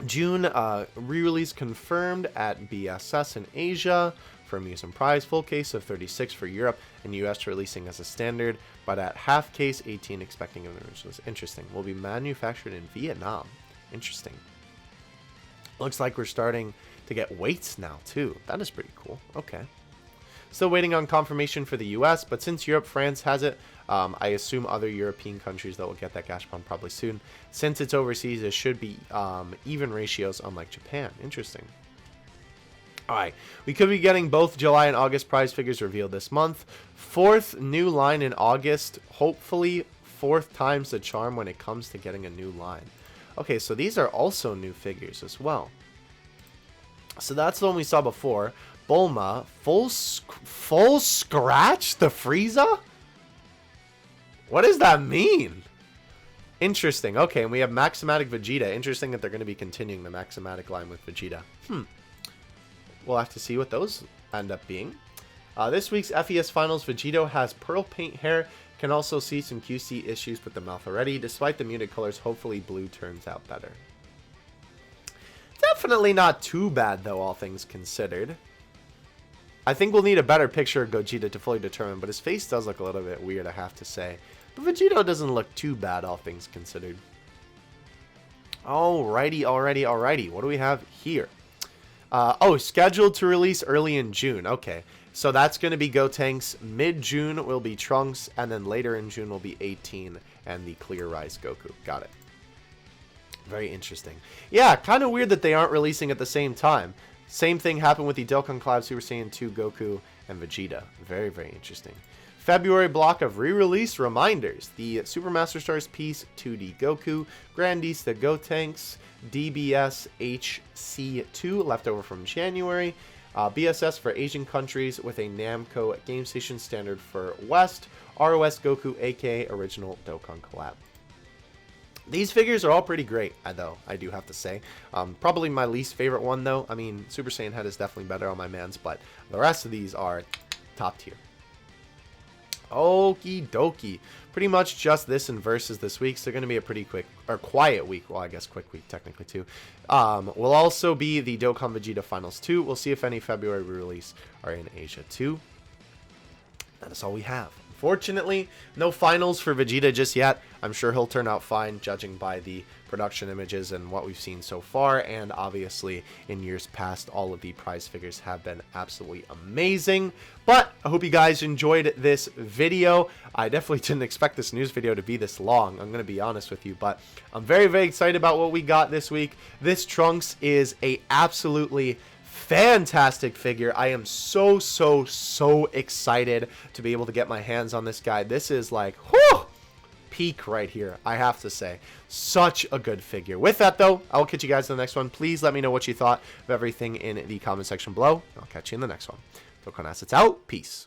June, re-release confirmed at BSS in Asia for Amusement Prize. Full case of 36 for Europe and US releasing as a standard, but at half case 18 expecting an original. Interesting. Will be manufactured in Vietnam. Interesting. Looks like we're starting to get weights now, too. That is pretty cool. Okay. Still waiting on confirmation for the US, but since Europe, France has it, I assume other European countries that will get that Gashpon probably soon. Since it's overseas, it should be even ratios, unlike Japan. Interesting. Alright, we could be getting both July and August prize figures revealed this month. 4th new line in August. Hopefully, 4th time's the charm when it comes to getting a new line. Okay, so these are also new figures as well. So that's the one we saw before. Bulma, full scratch the Frieza? What does that mean? Interesting. Okay, and we have Maximalic Vegeta. Interesting that they're going to be continuing the Maximalic line with Vegeta. We'll have to see what those end up being. This week's FES Finals, Vegito has pearl paint hair. Can also see some QC issues with the mouth already. Despite the muted colors, hopefully blue turns out better. definitely not too bad, though, all things considered. I think we'll need a better picture of Gogeta to fully determine, but his face does look a little bit weird, I have to say. But Vegeta doesn't look too bad, all things considered. Alrighty. What do we have here? Oh, scheduled to release early in June. Okay, so that's going to be Gotenks. Mid-June will be Trunks, and then later in June will be 18 and the Clear Rise Goku. Got it. Very interesting. Yeah, kind of weird that they aren't releasing at the same time. Same thing happened with the Dokkan Collab Super Saiyan 2 Goku and Vegeta. Very, very interesting. February block of re-release reminders. The Super Master Stars Piece 2D Goku, Grandista Gotenks, DBS HC2 leftover from January, BSS for Asian countries with a Namco Game Station standard for West, ROS Goku aka Original Dokkan Collab. These figures are all pretty great, though, I do have to say. Probably my least favorite one, though. I mean, Super Saiyan Head is definitely better on my man's, but the rest of these are top tier. Okie dokie. Pretty much just this and versus this week. So going to be a pretty quick or quiet week. Well, I guess quick week technically too. Will also be the Dokkan Vegeta Finals 2. We'll see if any February release are in Asia too. That is all we have. Unfortunately, no finals for Vegeta just yet. I'm sure he'll turn out fine, judging by the production images and what we've seen so far. And obviously, in years past, all of the prize figures have been absolutely amazing. But I hope you guys enjoyed this video. I definitely didn't expect this news video to be this long, I'm going to be honest with you. But I'm very, very excited about what we got this week. This Trunks is a absolutely fantastic figure. I am so excited to be able to get my hands on this guy. This is like, whew, peak right here, I have to say. Such a good figure. With that, though, I will catch you guys in the next one. Please let me know what you thought of everything in the comment section below. I'll catch you in the next one. Dokkan Assets out. Peace.